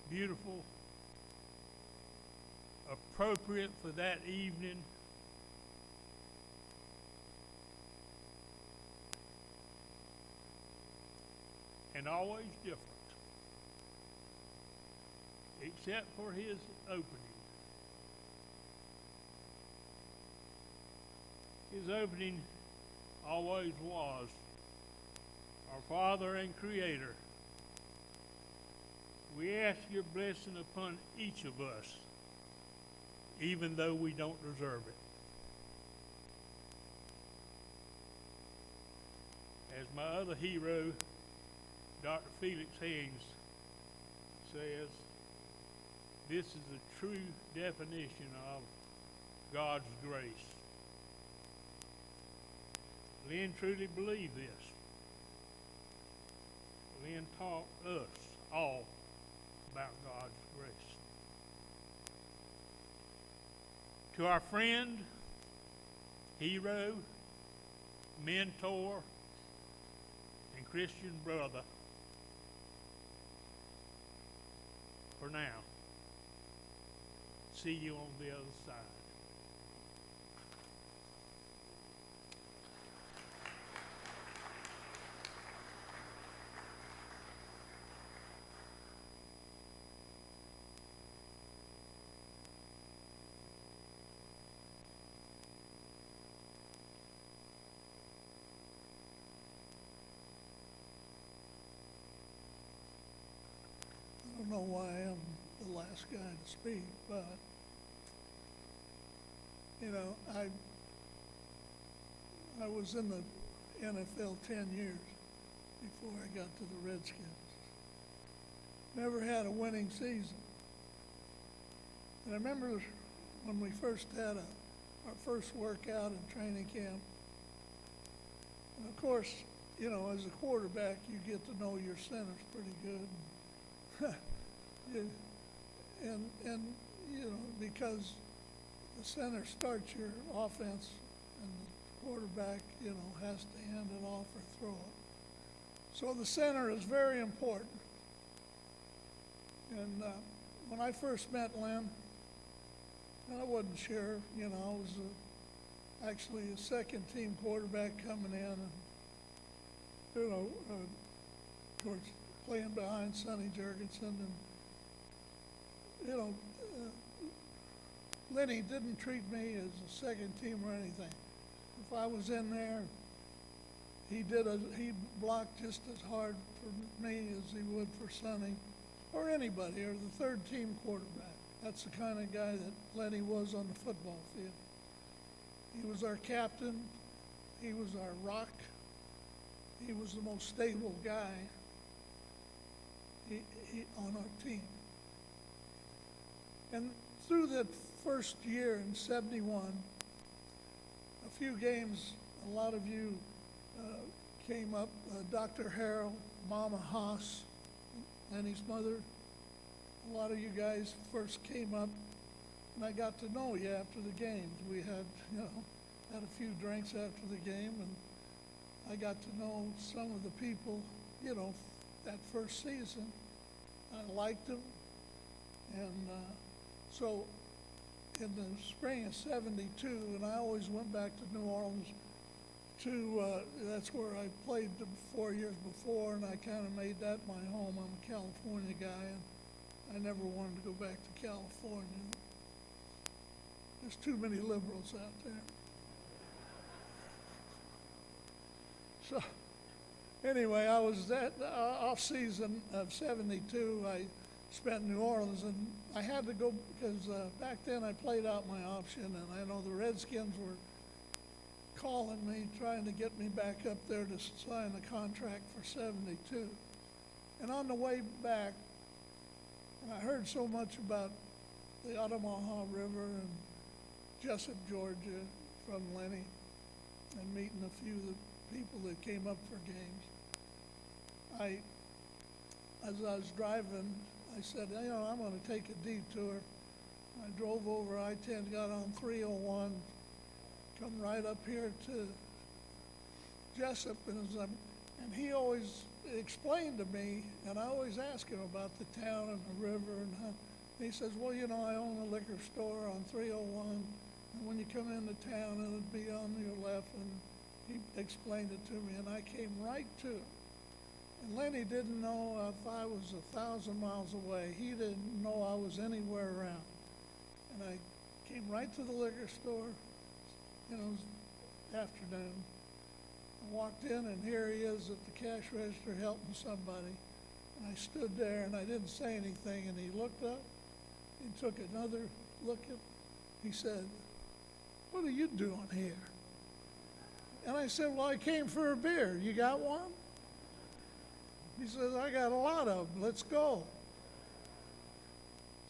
beautiful, appropriate for that evening, and always different, except for his opening. His opening always was, our Father and Creator, We ask your blessing upon each of us, even though we don't deserve it. As my other hero, Dr. Felix Haynes, says, this is the true definition of God's grace. Lynn truly believed this. Lynn taught us all about God's grace. To our friend, hero, mentor, and Christian brother, for now, see you on the other side. I don't know why I'm the last guy to speak, but, you know, I was in the NFL 10 years before I got to the Redskins. Never had a winning season. And I remember when we first had our first workout in training camp. And of course, you know, as a quarterback, you get to know your centers pretty good. and you know, because the center starts your offense and the quarterback, you know, has to hand it off or throw it. So the center is very important. And when I first met Lynn, I wasn't sure, you know, I was actually a second team quarterback coming in and, you know, of course, playing behind Sonny Jurgensen, and you know, Lenny didn't treat me as a second team or anything. If I was in there, he blocked just as hard for me as he would for Sonny or anybody, or the third team quarterback. That's the kind of guy that Lenny was on the football field. He was our captain. He was our rock. He was the most stable guy on our team. And through that first year in '71, a few games, a lot of you came up, Dr. Harrell, Mama Hauss, Lenny's mother, a lot of you guys first came up, and I got to know you after the games. We had, you know, had a few drinks after the game, and I got to know some of the people, you know, that first season. I liked them, and so in the spring of '72, and I always went back to New Orleans that's where I played the 4 years before, and I kind of made that my home. I'm a California guy, and I never wanted to go back to California. There's too many liberals out there. So anyway, I was that off season of '72. I spent in New Orleans, and I had to go because back then I played out my option, and I know the Redskins were calling me, trying to get me back up there to sign a contract for '72. And on the way back, and I heard so much about the Ottamaha River and Jesup, Georgia, from Lenny, and meeting a few of the people that came up for games. As I was driving, I said, you know, I'm going to take a detour. I drove over I-10, got on 301, come right up here to Jesup, and he always explained to me, and I always asked him about the town and the river, and he says, well, you know, I own a liquor store on 301, and when you come into town, it'll be on your left, and he explained it to me, and I came right to it. And Lenny didn't know if I was 1,000 miles away. He didn't know I was anywhere around. And I came right to the liquor store. You know, it was afternoon. I walked in, and here he is at the cash register helping somebody. And I stood there and I didn't say anything, and he looked up, he took another look at, he said, "What are you doing here?" And I said, "Well, I came for a beer. You got one?" He says, "I got a lot of them. Let's go."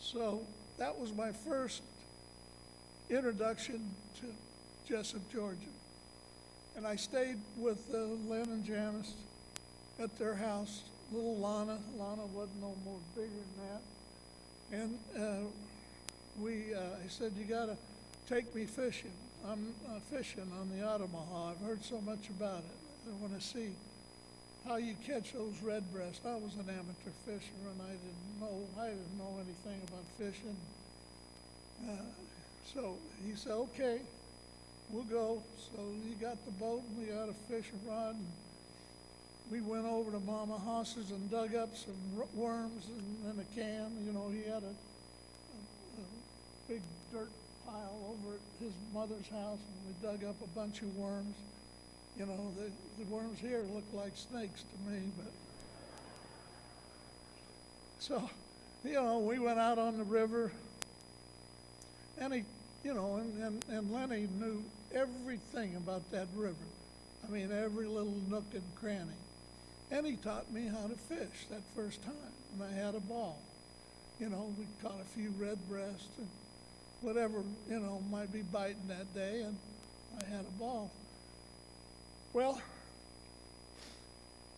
So that was my first introduction to Jesup, Georgia. And I stayed with Lynn and Janice at their house. Little Lana wasn't no more bigger than that. And I said, "You got to take me fishing. I'm fishing on the Ottawa. I've heard so much about it. I want to see how you catch those redbreast." I was an amateur fisherman, and I didn't know anything about fishing. So he said, "Okay, we'll go." So he got the boat, and we got a fishing rod, and we went over to Mama Hauss's and dug up some worms in a can. You know, he had a big dirt pile over at his mother's house, and we dug up a bunch of worms. You know, the worms here look like snakes to me, but. So, you know, we went out on the river, and he, you know, and Lenny knew everything about that river. I mean, every little nook and cranny. And he taught me how to fish that first time, and I had a ball. You know, we caught a few redbreast and whatever, you know, might be biting that day, and I had a ball. Well,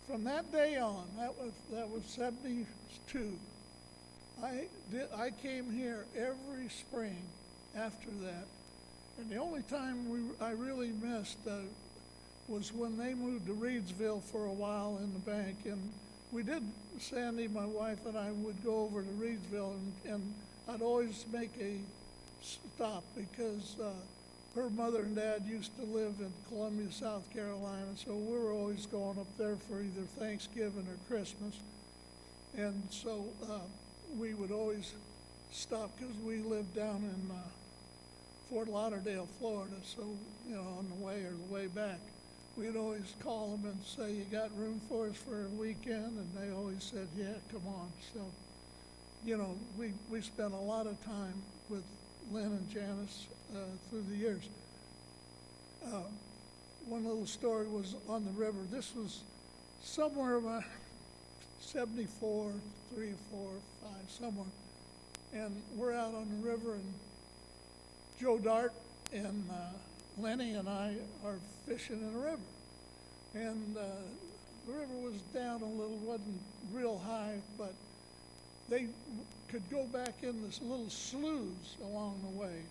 from that day on, that was 72. I came here every spring after that, and the only time I really missed was when they moved to Reedsville for a while in the bank, and we did. Sandy, my wife, and I would go over to Reedsville, and I'd always make a stop because her mother and dad used to live in Columbia, South Carolina, so we were always going up there for either Thanksgiving or Christmas. And so we would always stop because we lived down in Fort Lauderdale, Florida, so, you know, on the way or the way back, we'd always call them and say, "You got room for us for a weekend?" And they always said, "Yeah, come on." So, you know, we spent a lot of time with Lynn and Janice through the years. One little story was on the river. This was somewhere about 74, 3, 4, 5, somewhere. And we're out on the river, and Joe Dart and Lenny and I are fishing in the river. And the river was down a little, wasn't real high, but they could go back in this little sloughs along the way.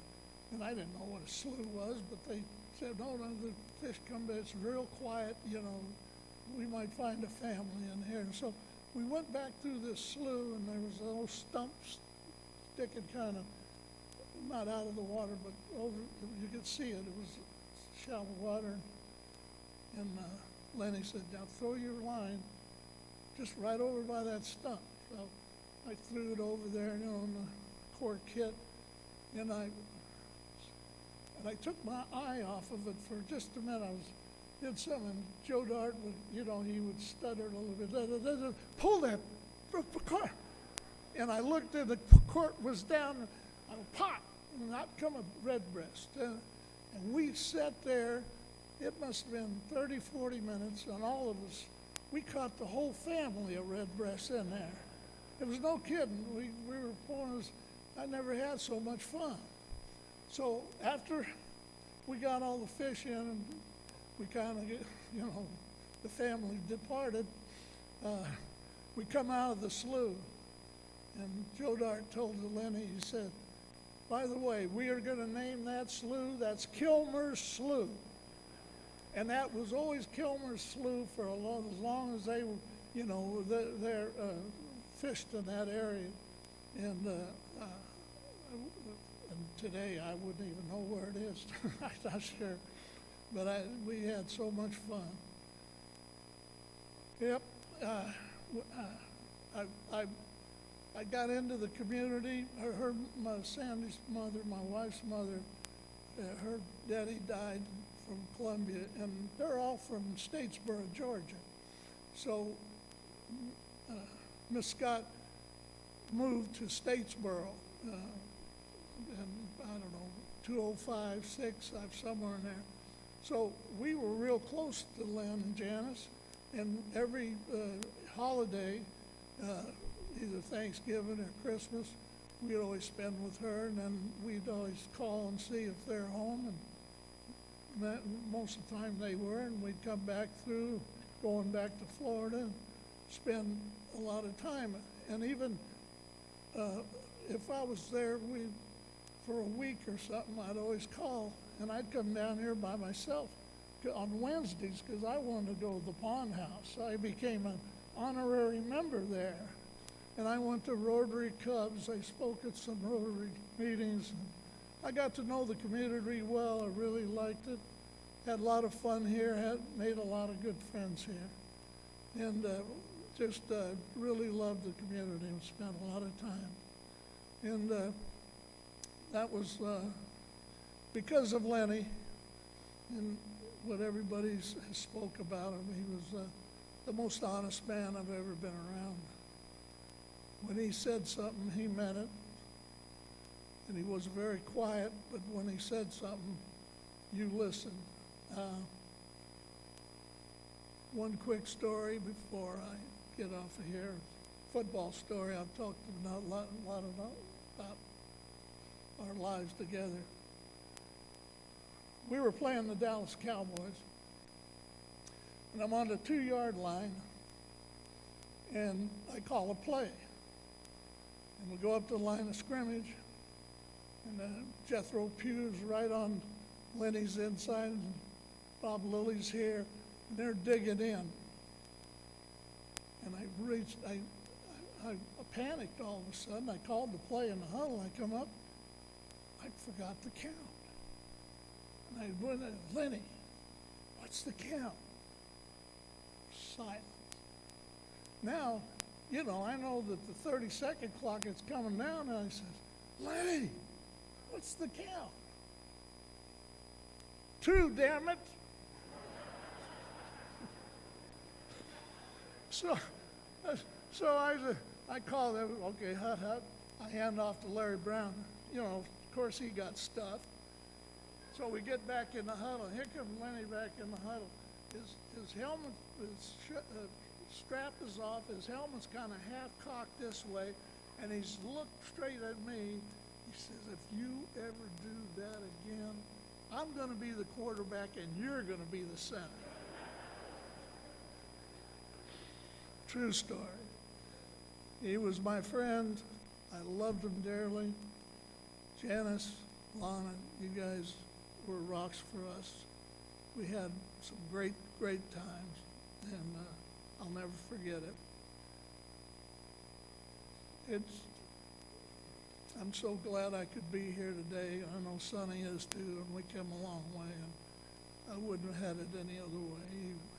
And I didn't know what a slough was, but they said, "No, the fish come back, it's real quiet, you know, we might find a family in here." And so we went back through this slough, and there was those stumps sticking kind of, not out of the water, but over, you could see it. It was shallow water. And Lenny said, "Now throw your line just right over by that stump." So I threw it over there, you know, in the cork kit, and I took my eye off of it for just a minute. Did something, and Joe Dart would, you know, he would stutter a little bit. "Pull that cork." And I looked, and the cork was down, and I would pop, and out come a redbreast. And we sat there, it must have been 30, 40 minutes, and all of us, we caught the whole family of redbreast in there. It was no kidding. We were pulling, I never had so much fun. So after we got all the fish in, and we kind of, you know, the family departed, we come out of the slough, and Joe Dart told Lenny, he said, "By the way, we are going to name that slough, that's Kilmer's Slough." And that was always Kilmer's Slough for as long as they were, you know, they're fished in that area. And today I wouldn't even know where it is. I'm not sure. But we had so much fun. Yep. I got into the community. Sandy's mother, my wife's mother, her daddy died from Columbia, and they're all from Statesboro, Georgia. So Miss Scott moved to Statesboro, and I don't know, 205, 6, somewhere in there. So we were real close to Lynn and Janice, and every holiday, either Thanksgiving or Christmas, we'd always spend with her, and then we'd always call and see if they're home, and that, most of the time they were, and we'd come back through, going back to Florida, and spend a lot of time. And even if I was there for a week or something, I'd always call, and I'd come down here by myself on Wednesdays because I wanted to go to the Pond House. I became an honorary member there. And I went to Rotary Clubs. I spoke at some Rotary meetings. I got to know the community well. I really liked it. Had a lot of fun here. Made a lot of good friends here. And just really loved the community and spent a lot of time. And that was because of Lenny and what everybody has spoke about him. He was the most honest man I've ever been around. When he said something, he meant it. And he was very quiet, but when he said something, you listened. One quick story before I get off of here. Football story. I've talked a lot about our lives together. We were playing the Dallas Cowboys, and I'm on the 2-yard line, and I call a play. And we go up to the line of scrimmage, and Jethro Pugh's right on Lenny's inside, and Bob Lilly's here, and they're digging in. And I panicked all of a sudden. I called the play in the huddle. I come up, I forgot the count. And I went, Lenny, what's the count? Silence. Now, you know, I know that the 30-second clock is coming down, and I says, Lenny, what's the count? 2, damn it. So I call them, okay, hut, hut. I hand off to Larry Brown. You know, of course he got stuffed. So we get back in the huddle. Here comes Lenny back in the huddle. His helmet, strap is off. His helmet's kind of half cocked this way, and he's looked straight at me. He says, if you ever do that again, I'm going to be the quarterback, and you're going to be the center. True story. He was my friend. I loved him dearly. Janice, Lana, you guys were rocks for us. We had some great, great times, and I'll never forget it. I'm so glad I could be here today. I know Sonny is too, and we came a long way, and I wouldn't have had it any other way.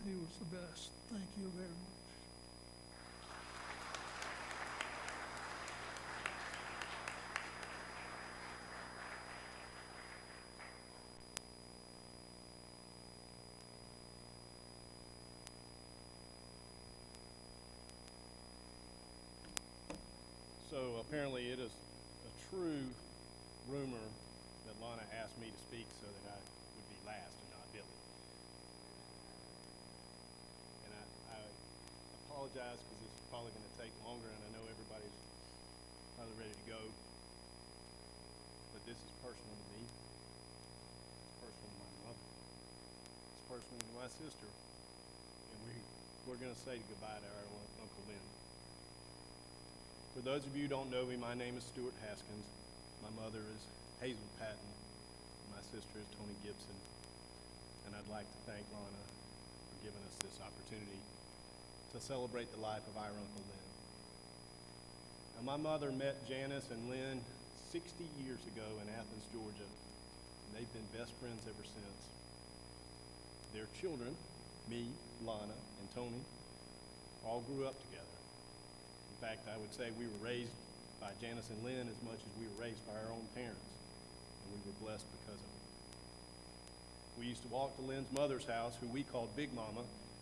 He was the best. Thank you very much. So apparently it is a true rumor that Lana asked me to speak so that I would be last and not Billy. And I apologize because this is probably going to take longer, and I know everybody's probably ready to go. But this is personal to me. It's personal to my mother. It's personal to my sister. And we're going to say goodbye to our Uncle Lynn. For those of you who don't know me, my name is Stuart Haskins. My mother is Hazel Patton. My sister is Tony Gibson. And I'd like to thank Lana for giving us this opportunity to celebrate the life of our Uncle Lynn. Now, my mother met Janice and Lynn 60 years ago in Athens, Georgia, and they've been best friends ever since. Their children, me, Lana, and Tony, all grew up together. In fact, I would say we were raised by Janice and Lynn as much as we were raised by our own parents, and we were blessed because of it. We used to walk to Lynn's mother's house, who we called Big Mama,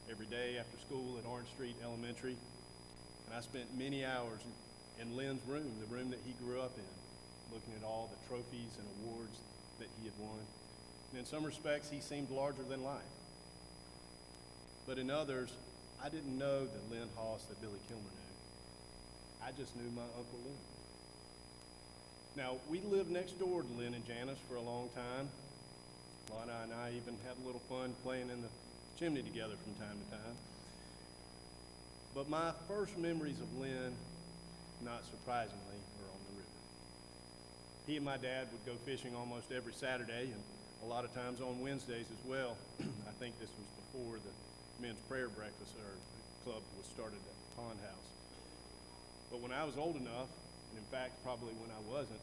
every day after school at Orange Street Elementary. And I spent many hours in Lynn's room, the room that he grew up in, looking at all the trophies and awards that he had won. And in some respects, he seemed larger than life. But in others, I didn't know the Lynn Hauss that Billy Kilmer knew. I just knew my Uncle Lynn. Now, we lived next door to Lynn and Janice for a long time. Lana and I even had a little fun playing in the chimney together from time to time. But my first memories of Lynn, not surprisingly, were on the river. He and my dad would go fishing almost every Saturday, and a lot of times on Wednesdays as well. I think this was before the men's prayer breakfast or club was started at the pond house. But when I was old enough, and in fact probably when I wasn't,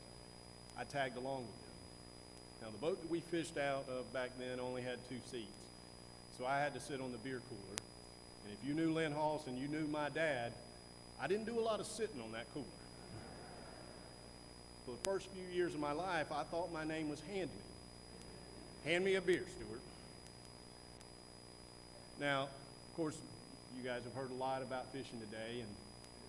I tagged along with him. Now the boat that we fished out of back then only had 2 seats, so I had to sit on the beer cooler. And if you knew Lynn Hauss and you knew my dad, I didn't do a lot of sitting on that cooler. For the first few years of my life, I thought my name was Hand Me. Hand me a beer, Stuart. Now, of course, you guys have heard a lot about fishing today, and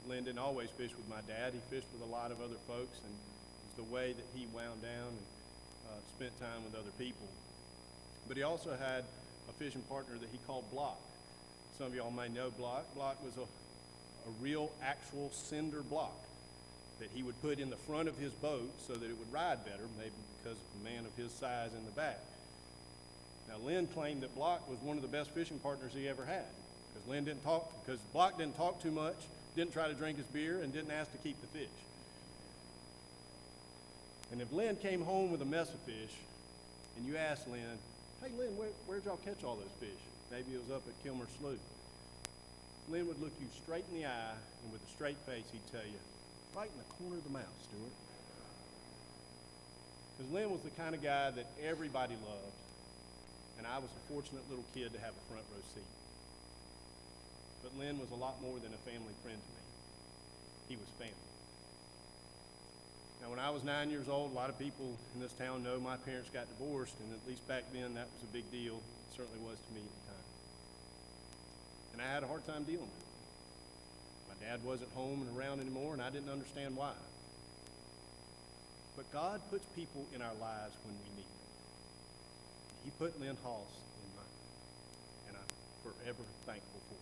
Lynn didn't always fish with my dad. He fished with a lot of other folks, and it was the way that he wound down and spent time with other people. But he also had a fishing partner that he called Block. Some of y'all may know Block. Block was a real, actual cinder block that he would put in the front of his boat so that it would ride better, maybe because of a man of his size in the back. Now, Lynn claimed that Block was one of the best fishing partners he ever had, because Block didn't talk too much, didn't try to drink his beer, and didn't ask to keep the fish. And if Lynn came home with a mess of fish, and you asked Lynn, "Hey, Lynn, where'd y'all catch all those fish?" Maybe it was up at Kilmer Slough. Lynn would look you straight in the eye, and with a straight face, he'd tell you, "Right in the corner of the mouth, Stuart." Because Lynn was the kind of guy that everybody loved, and I was a fortunate little kid to have a front row seat. But Lynn was a lot more than a family friend to me. He was family. Now, when I was 9 years old, a lot of people in this town know my parents got divorced, and at least back then that was a big deal. It certainly was to me at the time. And I had a hard time dealing with it. My dad wasn't home and around anymore, and I didn't understand why. But God puts people in our lives when we need them. He put Lynn Hauss in mine, and I'm forever thankful for it.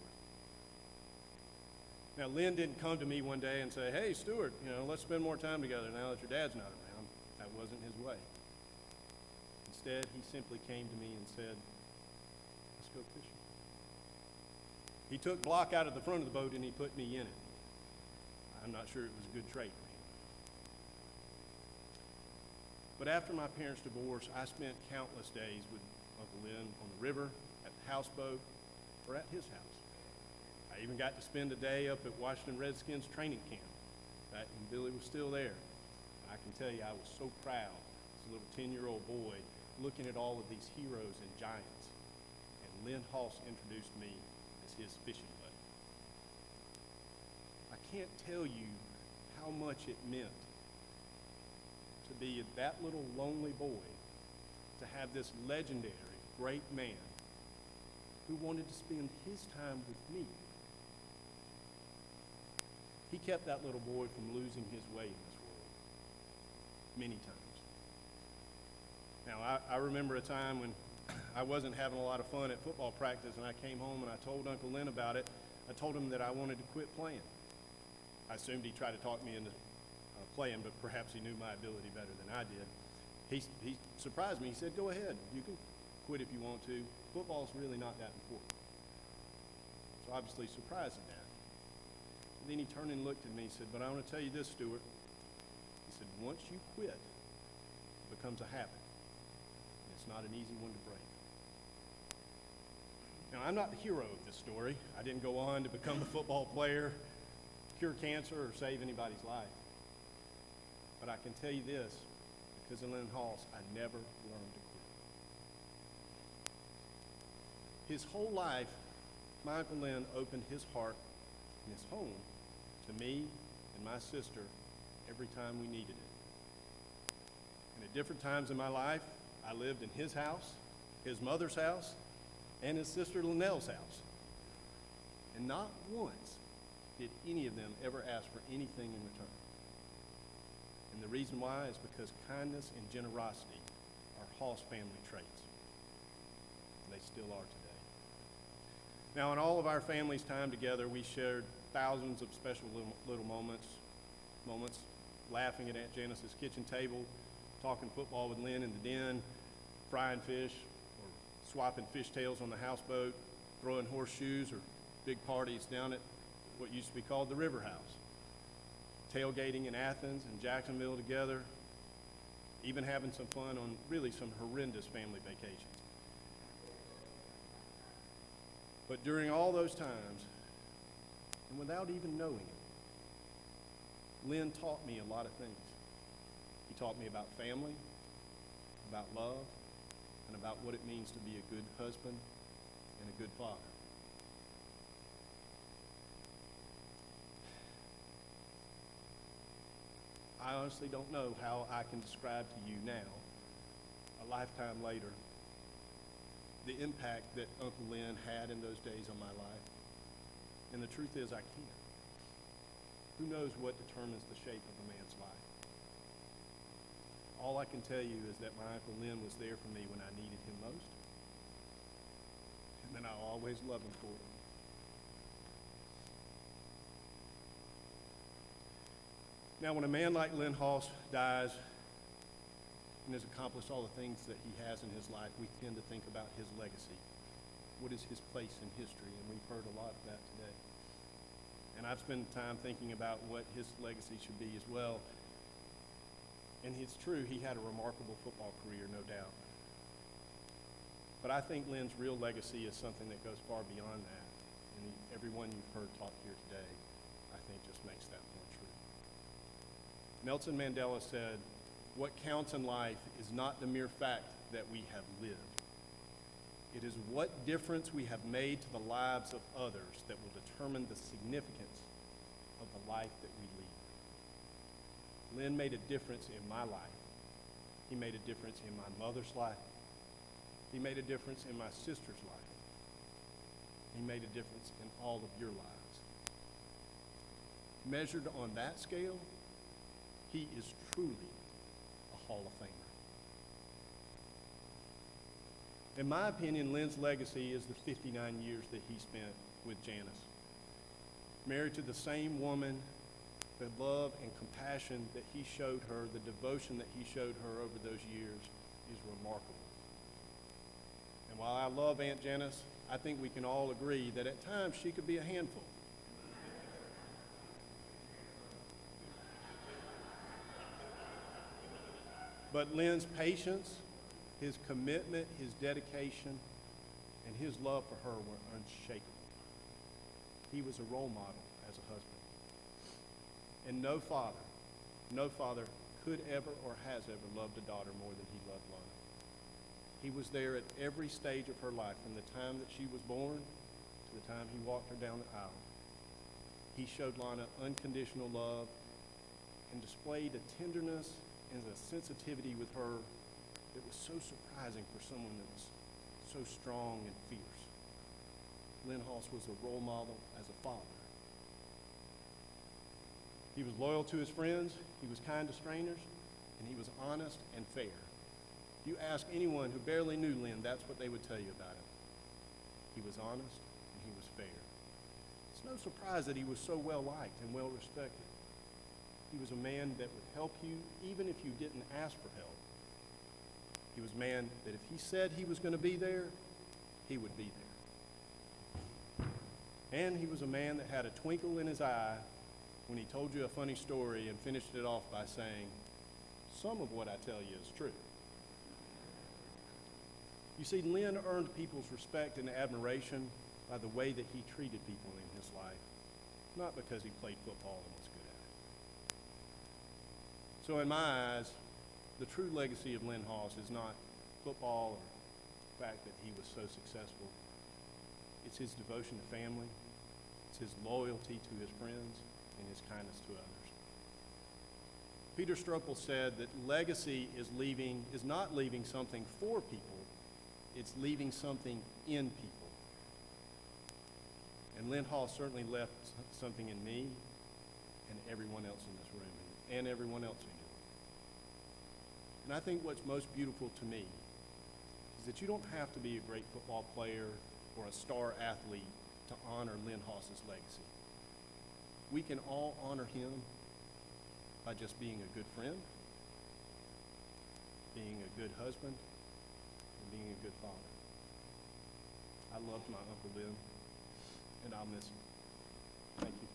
Now, Lynn didn't come to me one day and say, "Hey, Stuart, let's spend more time together now that your dad's not around." That wasn't his way. Instead, he simply came to me and said, "Let's go fishing." He took Block out of the front of the boat and he put me in it. I'm not sure it was a good trait for him. But after my parents' divorce, I spent countless days with Uncle Lynn on the river, at the houseboat, or at his house. I even got to spend a day up at Washington Redskins training camp, back when Billy was still there. I can tell you I was so proud as a little 10-year-old boy looking at all of these heroes and giants. And Lynn Hauss introduced me as his fishing buddy. I can't tell you how much it meant to be that little lonely boy, to have this legendary great man who wanted to spend his time with me. He kept that little boy from losing his way in this world many times. Now, I remember a time when I wasn't having a lot of fun at football practice, and I came home and I told Uncle Lynn about it. I told him that I wanted to quit playing. I assumed he'd try to talk me into playing, but perhaps he knew my ability better than I did. He surprised me. He said, "Go ahead. You can quit if you want to. Football's really not that important." So obviously surprised at that. And then he turned and looked at me and said, "But I want to tell you this, Stuart." He said, "Once you quit, it becomes a habit. And it's not an easy one to break." Now, I'm not the hero of this story. I didn't go on to become a football player, cure cancer, or save anybody's life. But I can tell you this, because of Lynn Hauss, I never learned to quit. His whole life, my Uncle Lynn opened his heart and his home to me and my sister every time we needed it. And at different times in my life, I lived in his house, his mother's house, and his sister Linnell's house. And not once did any of them ever ask for anything in return. And the reason why is because kindness and generosity are Hauss family traits. They still are today. Now, in all of our family's time together, we shared thousands of special little moments, laughing at Aunt Janice's kitchen table, talking football with Lynn in the den, frying fish, or swapping fishtails on the houseboat, throwing horseshoes, or big parties down at what used to be called the River House, tailgating in Athens and Jacksonville together, even having some fun on really some horrendous family vacations. But during all those times, and without even knowing it, Lynn taught me a lot of things. He taught me about family, about love, and about what it means to be a good husband and a good father. I honestly don't know how I can describe to you now, a lifetime later, the impact that Uncle Lynn had in those days on my life. And the truth is, I can't. Who knows what determines the shape of a man's life? All I can tell you is that my Uncle Lynn was there for me when I needed him most. And then I'll always love him for it. Now, when a man like Lynn Hauss dies and has accomplished all the things that he has in his life, we tend to think about his legacy. What is his place in history? And we've heard a lot of that today. And I've spent time thinking about what his legacy should be as well. And it's true, he had a remarkable football career, no doubt. But I think Lynn's real legacy is something that goes far beyond that. And everyone you've heard talk here today, I think, just makes that more true. Nelson Mandela said, "What counts in life is not the mere fact that we have lived. It is what difference we have made to the lives of others that will determine the significance of the life that we lead." Lynn made a difference in my life. He made a difference in my mother's life. He made a difference in my sister's life. He made a difference in all of your lives. Measured on that scale, he is truly a Hall of Famer. In my opinion, Lynn's legacy is the 59 years that he spent with Janice. Married to the same woman, the love and compassion that he showed her, the devotion that he showed her over those years is remarkable. And while I love Aunt Janice, I think we can all agree that at times she could be a handful. But Lynn's patience, his commitment, his dedication, and his love for her were unshakable. He was a role model as a husband. And no father could ever or has ever loved a daughter more than he loved Lana. He was there at every stage of her life, from the time that she was born to the time he walked her down the aisle. He showed Lana unconditional love and displayed a tenderness and a sensitivity with her that was so surprising for someone that was so strong and fierce. Lynn Hauss was a role model as a father. He was loyal to his friends, he was kind to strangers, and he was honest and fair. If you ask anyone who barely knew Lynn, that's what they would tell you about him. He was honest and he was fair. It's no surprise that he was so well liked and well respected. He was a man that would help you even if you didn't ask for help. He was a man that if he said he was going to be there, he would be there. And he was a man that had a twinkle in his eye when he told you a funny story and finished it off by saying, "Some of what I tell you is true." You see, Lynn earned people's respect and admiration by the way that he treated people in his life, not because he played football and was good at it. So in my eyes, the true legacy of Lynn Hauss is not football or the fact that he was so successful. It's his devotion to family, it's his loyalty to his friends, and his kindness to others. Peter Stroppel said that legacy is not leaving something for people, it's leaving something in people. And Lynn Hauss certainly left something in me and everyone else in this room, and everyone else in here. And I think what's most beautiful to me is that you don't have to be a great football player or a star athlete to honor Lynn Hauss's legacy. We can all honor him by just being a good friend, being a good husband, and being a good father. I loved my Uncle Lynn, and I'll miss him. Thank you.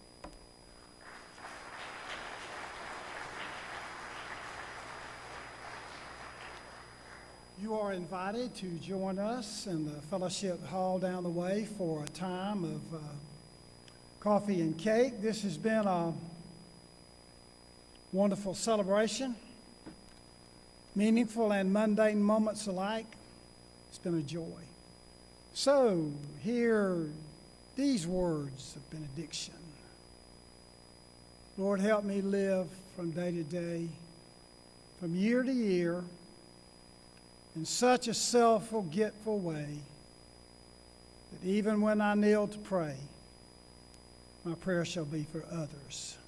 You are invited to join us in the fellowship hall down the way for a time of coffee and cake. This has been a wonderful celebration, meaningful and mundane moments alike. It's been a joy. So, hear these words of benediction. Lord, help me live from day to day, from year to year, in such a self-forgetful way that even when I kneel to pray, my prayer shall be for others.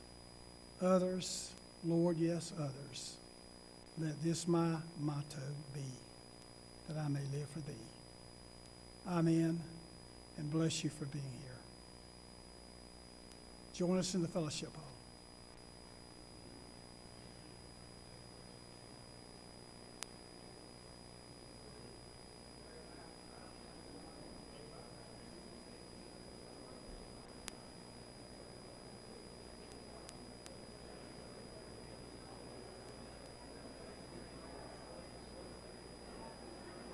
Others, Lord, yes, others. Let this my motto be, that I may live for Thee. Amen, and bless you for being here. Join us in the fellowship hall.